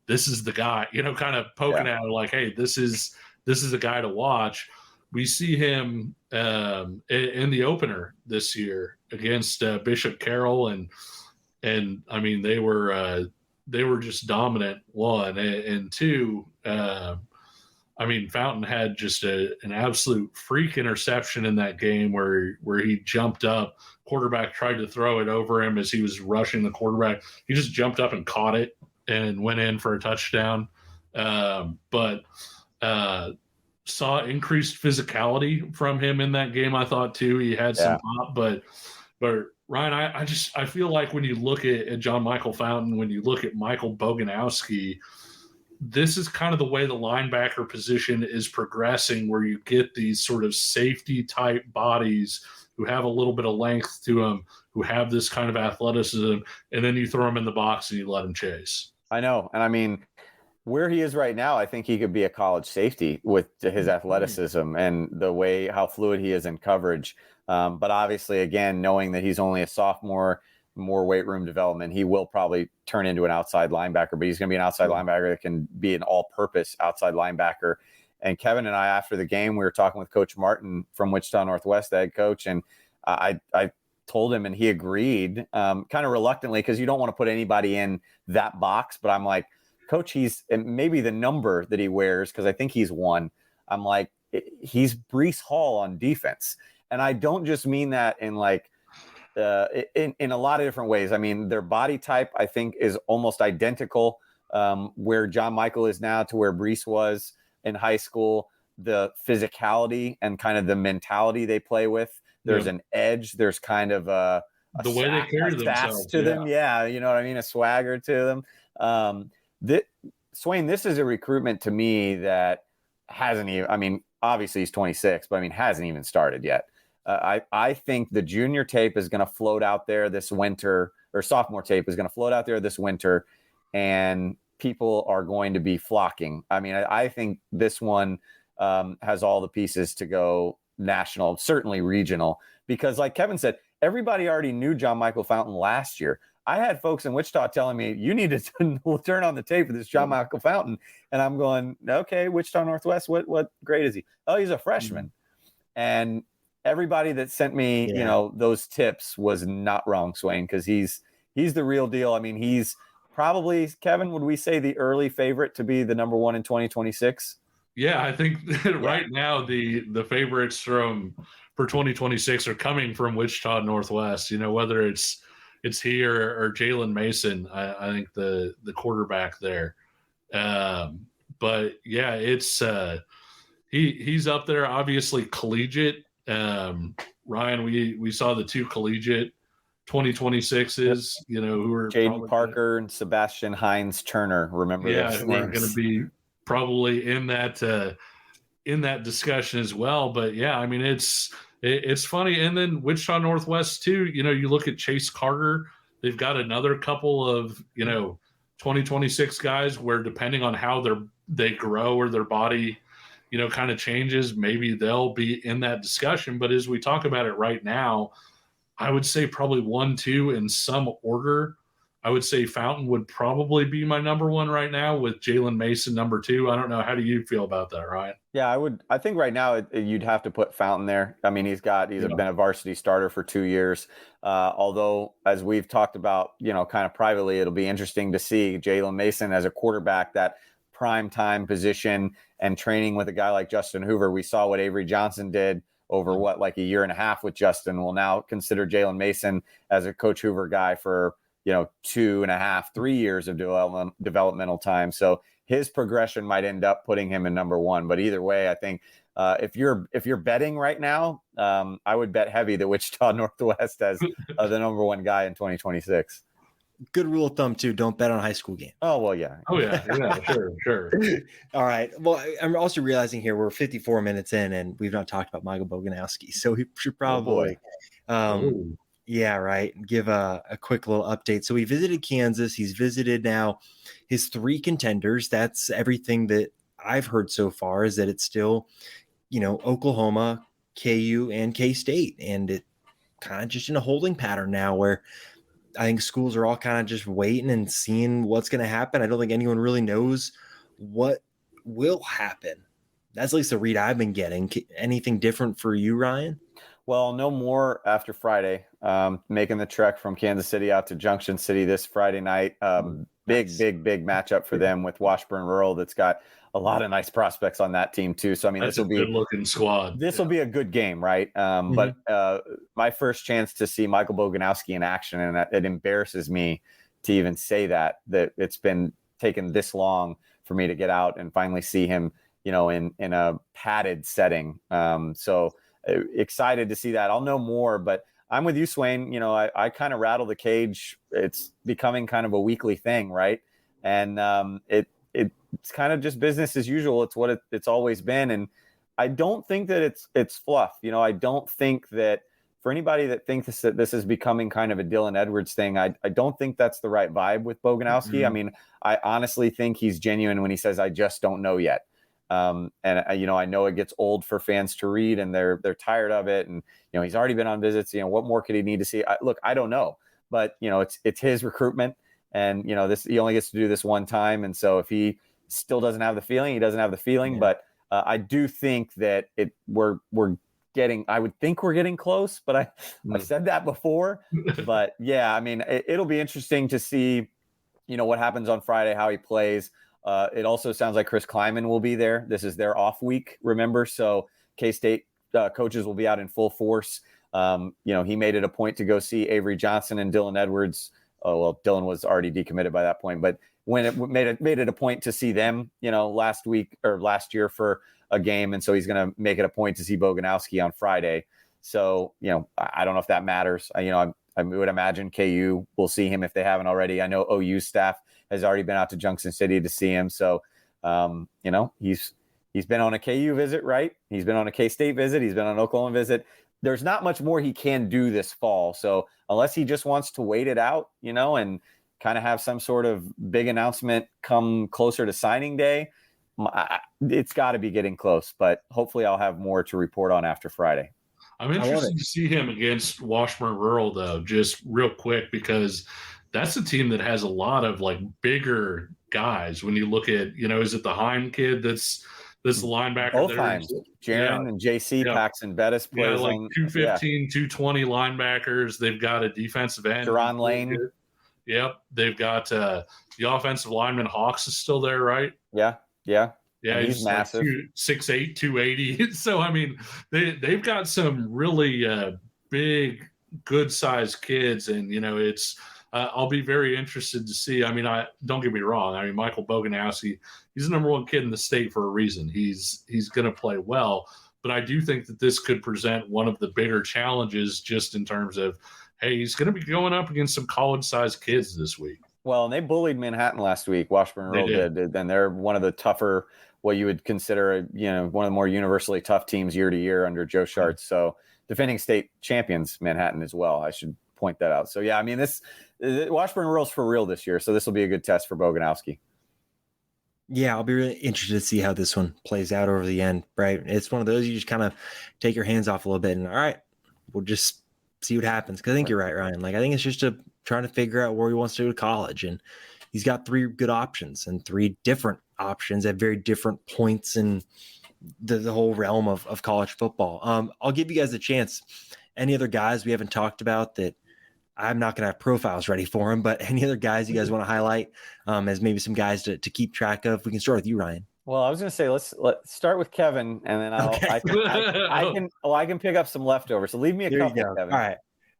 the guy," you know, kind of poking at him like, "Hey, this is a guy to watch." We see him in the opener this year against Bishop Carroll, and I mean, they were just dominant, one, and two. I mean, Fountain had just an absolute freak interception in that game where he jumped up. Quarterback tried to throw it over him as he was rushing the quarterback. He just jumped up and caught it and went in for a touchdown. But saw increased physicality from him in that game, I thought, too. He had some pop, but Ryan, I feel like when you look at John Michael Fountain, when you look at Michael Boganowski, this is kind of the way the linebacker position is progressing, where you get these sort of safety type bodies who have a little bit of length to them, who have this kind of athleticism, and then you throw them in the box and you let them chase. I know. And I mean, where he is right now, I think he could be a college safety with his athleticism and the way how fluid he is in coverage. But obviously, again, knowing that he's only a sophomore, more weight room development, he will probably turn into an outside linebacker, but he's going to be an outside linebacker that can be an all-purpose outside linebacker. And Kevin and I, after the game, we were talking with Coach Martin from Wichita Northwest, the head coach, and I told him, and he agreed, kind of reluctantly, because you don't want to put anybody in that box. But I'm like, Coach, he's, and maybe the number that he wears, because I think he's one, I'm like, he's Breece Hall on defense. And I don't just mean that in like, in a lot of different ways. I mean, their body type, I think, is almost identical where John Michael is now to where Breece was in high school. The physicality and kind of the mentality they play with. There's an edge. There's kind of the way they carry themselves to them. Yeah, you know what I mean? A swagger to them. Swain, this is a recruitment to me that hasn't even, I mean, obviously he's 26, but I mean, hasn't even started yet. I think the junior tape is going to float out there this winter, or sophomore tape is going to float out there this winter, and people are going to be flocking. I mean, I think this one has all the pieces to go national, certainly regional, because like Kevin said, everybody already knew John Michael Fountain last year. I had folks in Wichita telling me, you need to turn on the tape for this John Michael Fountain. And I'm going, okay, Wichita Northwest, what grade is he? Oh, he's a freshman. And everybody that sent me, you know, those tips was not wrong, Swain, because he's the real deal. I mean, he's probably, Kevin, would we say the early favorite to be the number one in 2026? Yeah, I think right now the favorites for 2026 are coming from Wichita Northwest. You know, whether it's he or Jalen Mason, I think the quarterback there. But yeah, it's he's up there. Obviously, collegiate. Ryan, we saw the two collegiate 2026s, you know, who are Jaden Parker and Sebastian Hines Turner. Remember those who are names. going to be probably in that discussion as well. But yeah, I mean, it's funny. And then Wichita Northwest too, you know, you look at Chase Carter, they've got another couple of, you know, 2026 guys where depending on how they grow or their body, you know, kind of changes, maybe they'll be in that discussion. But as we talk about it right now, I would say probably 1, 2 in some order. I would say Fountain would probably be my number one right now, with Jalen Mason number 2. I don't know. How do you feel about that, Ryan? Yeah, I think right now you'd have to put Fountain there. I mean, he's been a varsity starter for 2 years. Although, as we've talked about, you know, kind of privately, it'll be interesting to see Jalen Mason as a quarterback, that prime time position, and training with a guy like Justin Hoover. We saw what Avery Johnson did over like a year and a half with Justin. We'll now consider Jalen Mason as a Coach Hoover guy for, you know, 2.5, 3 years of developmental time. So his progression might end up putting him in number 1. But either way, I think if you're betting right now, I would bet heavy that Wichita Northwest has the number 1 guy in 2026. Good rule of thumb too. Don't bet on high school games. Oh, well, yeah. Oh yeah. Sure. All right. Well, I'm also realizing here we're 54 minutes in and we've not talked about Michael Boganowski. So we should probably, yeah, right. Give a quick little update. So he visited Kansas. He's visited now his 3 contenders. That's everything that I've heard so far, is that it's still, you know, Oklahoma, KU, and K-State. And it kind of just in a holding pattern now where I think schools are all kind of just waiting and seeing what's going to happen. I don't think anyone really knows what will happen. That's at least the read I've been getting. Anything different for you, Ryan? Well, no more after Friday. Making the trek from Kansas City out to Junction City this Friday night. Big matchup for them with Washburn Rural. That's got a lot of nice prospects on that team too. So I mean, this will be a good looking squad. This will be a good game, right? But my first chance to see Michael Boganowski in action, and it embarrasses me to even say that it's been taken this long for me to get out and finally see him, you know, in a padded setting. So excited to see that. I'll know more, but I'm with you, Swain. You know, I kind of rattle the cage. It's becoming kind of a weekly thing, right? And it's kind of just business as usual. It's what it's always been. And I don't think that it's fluff. You know, I don't think that for anybody that thinks that this is becoming kind of a Dylan Edwards thing, I don't think that's the right vibe with Boganowski. Mm-hmm. I mean, I honestly think he's genuine when he says, I just don't know yet. And you know, I know it gets old for fans to read and they're tired of it. And, you know, he's already been on visits. You know, what more could he need to see? I don't know, but you know, it's his recruitment, and, you know, he only gets to do this one time. And so if he still doesn't have the feeling, he doesn't have the feeling. Yeah. But I do think that we're getting, I would think we're getting close, but I've said that before. But yeah, I mean, it'll be interesting to see, you know, what happens on Friday, how he plays. It also sounds like Chris Kleiman will be there. This is their off week, remember? So K-State coaches will be out in full force. You know, he made it a point to go see Avery Johnson and Dylan Edwards. Well, Dylan was already decommitted by that point, but when it made it a point to see them, you know, last year for a game. And so he's going to make it a point to see Boganowski on Friday. So, you know, I don't know if that matters. You know, I would imagine KU will see him if they haven't already. I know OU staff has already been out to Junction City to see him. So, you know, he's been on a KU visit, right? He's been on a K-State visit. He's been on an Oklahoma visit. There's not much more he can do this fall. So unless he just wants to wait it out, you know, and kind of have some sort of big announcement come closer to signing day, it's got to be getting close. But hopefully I'll have more to report on after Friday. I'm interested to see him against Washburn Rural, though, just real quick, because that's a team that has a lot of like bigger guys. When you look at, you know, is it the Heim kid that's the linebacker? Both Heims, Jaron and JC, Paxton Bettis plays like 215, 220 linebackers. They've got a defensive end. Jerron Lane. Yep. They've got the offensive lineman Hawks is still there, right? Yeah. Yeah, he's massive. Like 6'8", 280. So, I mean, they've got some really big, good-sized kids. And, you know, it's I'll be very interested to see. I mean, don't get me wrong. I mean, Michael Boganowski, he's the number one kid in the state for a reason. He's going to play well. But I do think that this could present one of the bigger challenges just in terms of hey, he's going to be going up against some college-sized kids this week. Well, and they bullied Manhattan last week. Washburn Rural did, and they're one of the tougher, what you would consider, one of the more universally tough teams year to year under Joe Schartz. So defending state champions Manhattan as well. I should point that out. So yeah, I mean, Washburn Rural's for real this year. So this will be a good test for Boganowski. Yeah, I'll be really interested to see how this one plays out over the end, right? It's one of those you just kind of take your hands off a little bit and all right, we'll just see what happens. Because I think you're right, Ryan. Like, I think it's just trying to figure out where he wants to go to college. And he's got 3 good options and 3 different options at very different points in the whole realm of college football. I'll give you guys a chance. Any other guys we haven't talked about that I'm not going to have profiles ready for him, but any other guys you guys want to highlight as maybe some guys to keep track of? We can start with you, Ryan. Well, I was going to say, let's start with Kevin, and then I can pick up some leftovers. So leave me a couple, Kevin.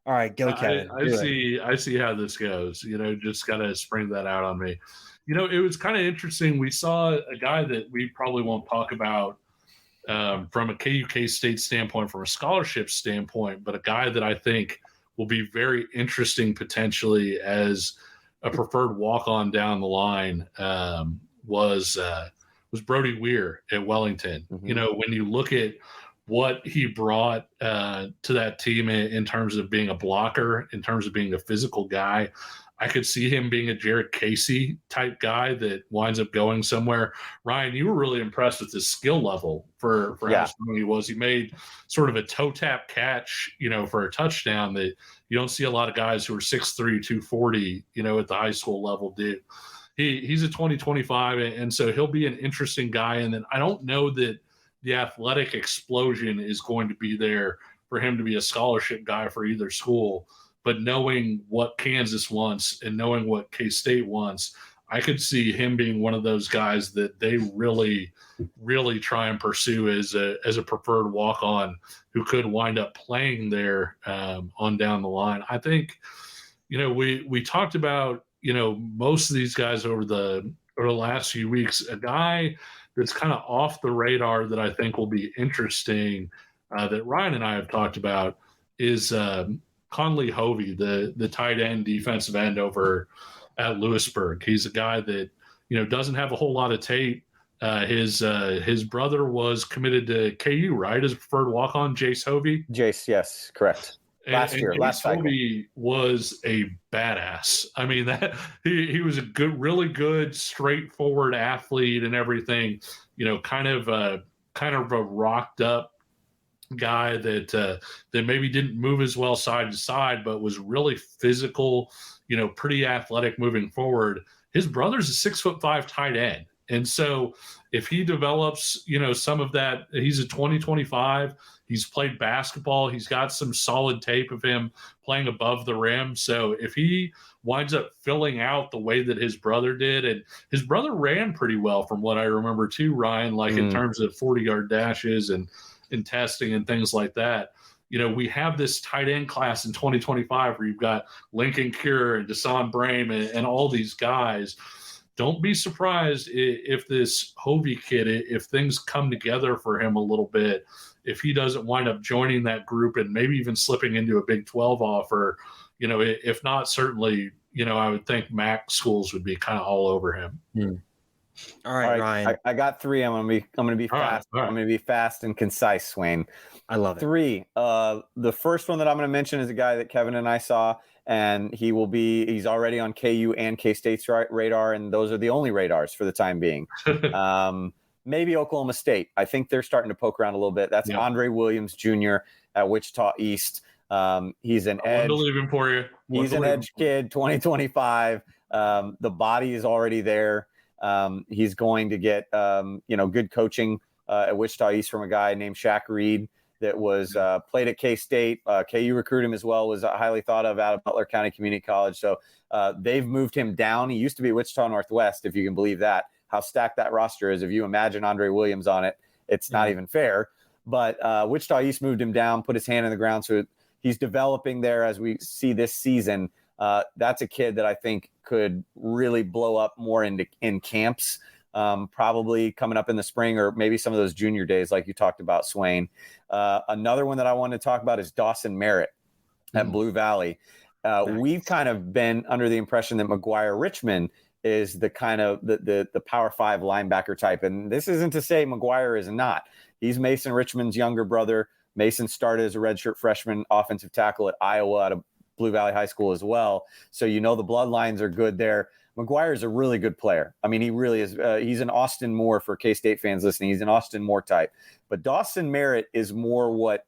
All right, go, Kevin. I see how this goes. Just got to spring that out on me. It was kind of interesting. We saw a guy that we probably won't talk about from a KU State standpoint, from a scholarship standpoint, but a guy that I think will be very interesting potentially as a preferred walk-on down the line was Brody Weir at Wellington. Mm-hmm. When you look at what he brought to that team in terms of being a blocker, in terms of being a physical guy, I could see him being a Jared Casey type guy that winds up going somewhere. Ryan, you were really impressed with his skill level for how strong he was. He made sort of a toe tap catch, for a touchdown that you don't see a lot of guys who are 6'3", 240, at the high school level do. He's a 2025, and so he'll be an interesting guy. And then I don't know that the athletic explosion is going to be there for him to be a scholarship guy for either school. But knowing what Kansas wants and knowing what K-State wants, I could see him being one of those guys that they really, really try and pursue as a preferred walk-on who could wind up playing there on down the line. I think, we talked about, most of these guys over the last few weeks. A guy that's kind of off the radar that I think will be interesting that Ryan and I have talked about is Conley Hovey, the tight end, defensive end over at Lewisburg. He's a guy that, doesn't have a whole lot of tape. His brother was committed to KU, right, as a preferred walk-on, Jace Hovey? Jace, yes, correct. Last cycle. Hovey was a badass. I mean, that he was a really good, straightforward athlete and everything. Kind of a rocked up guy that maybe didn't move as well side to side, but was really physical, pretty athletic moving forward. His brother's a 6'5" tight end. And so if he develops, some of that, he's a 2025, he's played basketball, he's got some solid tape of him playing above the rim. So if he winds up filling out the way that his brother did, and his brother ran pretty well from what I remember too, Ryan, in terms of 40-yard dashes and testing and things like that. We have this tight end class in 2025 where you've got Lincoln Cure and Desan Brame and all these guys. Don't be surprised if this Hovey kid, if things come together for him a little bit, if he doesn't wind up joining that group and maybe even slipping into a Big 12 offer, if not, certainly, I would think MAC schools would be kind of all over him. All right, Ryan. I got 3. I'm gonna be fast. All right. I'm gonna be fast and concise, Swain. I love it. 3. The first one that I'm gonna mention is a guy that Kevin and I saw, and he's already on KU and K-State's radar, and those are the only radars for the time being. Maybe Oklahoma State. I think they're starting to poke around a little bit. That's Andre Williams Jr. at Wichita East. He's an edge. Believing for you. He's an edge kid, 2025. The body is already there. He's going to get, good coaching at Wichita East from a guy named Shaq Reed that was played at K-State. KU recruited him as well, was highly thought of out of Butler County Community College. So they've moved him down. He used to be at Wichita Northwest, if you can believe that. How stacked that roster is. If you imagine Andre Williams on it, it's not even fair. But Wichita East moved him down, put his hand in the ground. So he's developing there as we see this season. That's a kid that I think could really blow up more in camps, probably coming up in the spring or maybe some of those junior days like you talked about, Swain. Another one that I want to talk about is Dawson Merritt at Blue Valley. We've kind of been under the impression that McGuire Richmond is the kind of the Power 5 linebacker type. And this isn't to say McGuire is not. He's Mason Richmond's younger brother. Mason started as a redshirt freshman offensive tackle at Iowa out of Blue Valley High School as well. So the bloodlines are good there. McGuire is a really good player. I mean, he really is. He's an Austin Moore for K-State fans listening. He's an Austin Moore type. But Dawson Merritt is more what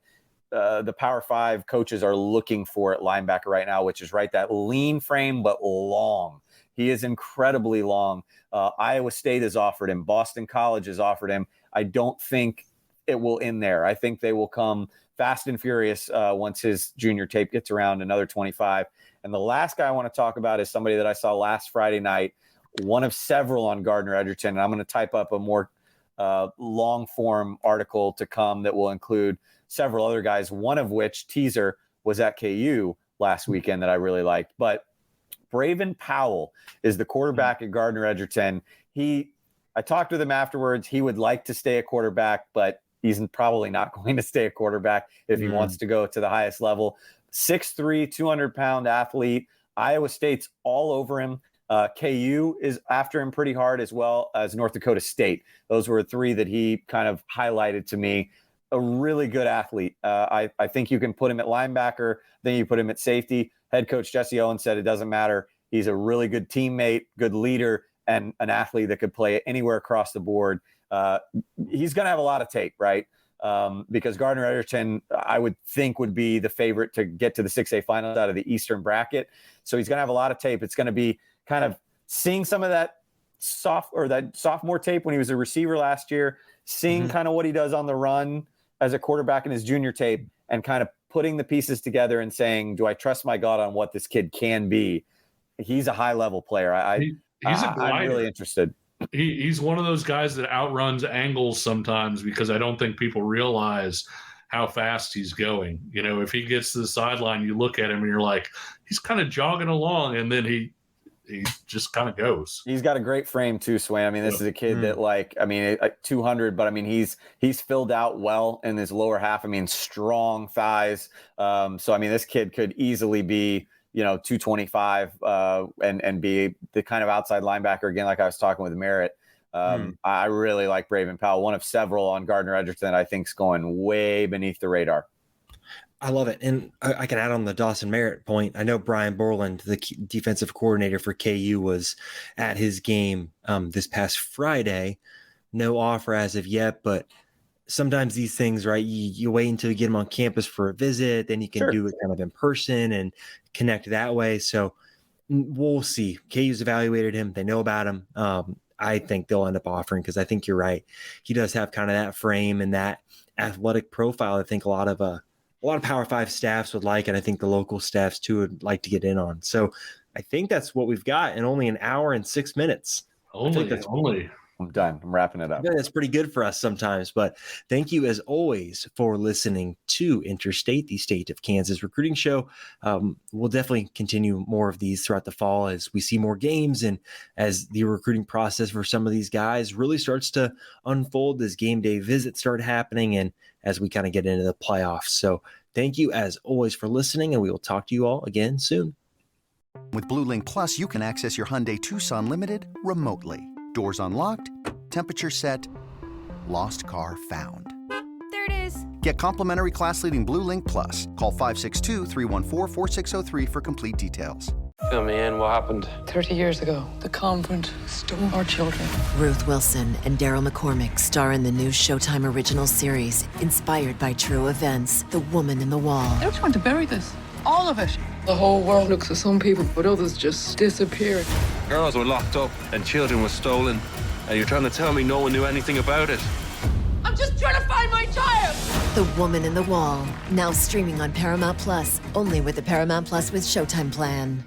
the Power 5 coaches are looking for at linebacker right now, which is that lean frame but long. He is incredibly long. Iowa State has offered him. Boston College has offered him. I don't think it will end there. I think they will come fast and furious once his junior tape gets around, another 25. And the last guy I want to talk about is somebody that I saw last Friday night, one of several on Gardner Edgerton. And I'm going to type up a more long-form article to come that will include several other guys, one of which, teaser, was at KU last weekend that I really liked. But Braven Powell is the quarterback at Gardner Edgerton. I talked with him afterwards. He would like to stay a quarterback, but he's probably not going to stay a quarterback if he wants to go to the highest level. 6'3", 200-pound athlete. Iowa State's all over him. KU is after him pretty hard, as well as North Dakota State. Those were three that he kind of highlighted to me. A really good athlete. I think you can put him at linebacker, then you put him at safety. Head coach Jesse Owens said it doesn't matter. He's a really good teammate, good leader, and an athlete that could play anywhere across the board. He's going to have a lot of tape, right? Because Gardner Edgerton, I would think, would be the favorite to get to the 6A finals out of the Eastern bracket. So he's going to have a lot of tape. It's going to be kind of seeing some of that sophomore tape when he was a receiver last year, seeing kind of what he does on the run as a quarterback in his junior tape, and kind of putting the pieces together and saying, do I trust my God on what this kid can be? He's a high-level player. I'm really interested. He's one of those guys that outruns angles sometimes, because I don't think people realize how fast he's going. If he gets to the sideline, you look at him and you're like, he's kind of jogging along, and then he just kind of goes. He's got a great frame too, Swain. I mean, this is a kid that 200, but I mean, he's filled out well in his lower half. I mean, strong thighs. So, I mean, this kid could easily be, 225 and be the kind of outside linebacker, again, like I was talking with Merritt. I really like Braven Powell, one of several on Gardner Edgerton that I think is going way beneath the radar. I love it. And I can add on the Dawson Merritt point. I know Brian Borland, the defensive coordinator for KU, was at his game this past Friday. No offer as of yet, but sometimes these things, right, you wait until you get them on campus for a visit, then you can do it kind of in person and connect that way. So we'll see. KU's evaluated him. They know about him. I think they'll end up offering, because I think you're right. He does have kind of that frame and that athletic profile I think a lot of Power 5 staffs would like, and I think the local staffs too would like to get in on. So I think that's what we've got in only an hour and 6 minutes. I'm done. I'm wrapping it up. Yeah, that's pretty good for us sometimes. But thank you, as always, for listening to Interstate, the State of Kansas recruiting show. We'll definitely continue more of these throughout the fall as we see more games and as the recruiting process for some of these guys really starts to unfold, as game day visits start happening and as we kind of get into the playoffs. So thank you, as always, for listening, and we will talk to you all again soon. With Blue Link Plus, you can access your Hyundai Tucson Limited remotely. Doors unlocked, temperature set, lost car found. There it is. Get complimentary class-leading Blue Link Plus. Call 562-314-4603 for complete details. Fill me in. What happened? 30 years ago, the convent stole our children. Ruth Wilson and Daryl McCormick star in the new Showtime original series, inspired by true events, The Woman in the Wall. They're trying to bury this. All of it. The whole world looks at some people, but others just disappear. Girls were locked up and children were stolen. And you're trying to tell me no one knew anything about it? I'm just trying to find my child! The Woman in the Wall, now streaming on Paramount Plus, only with the Paramount Plus with Showtime plan.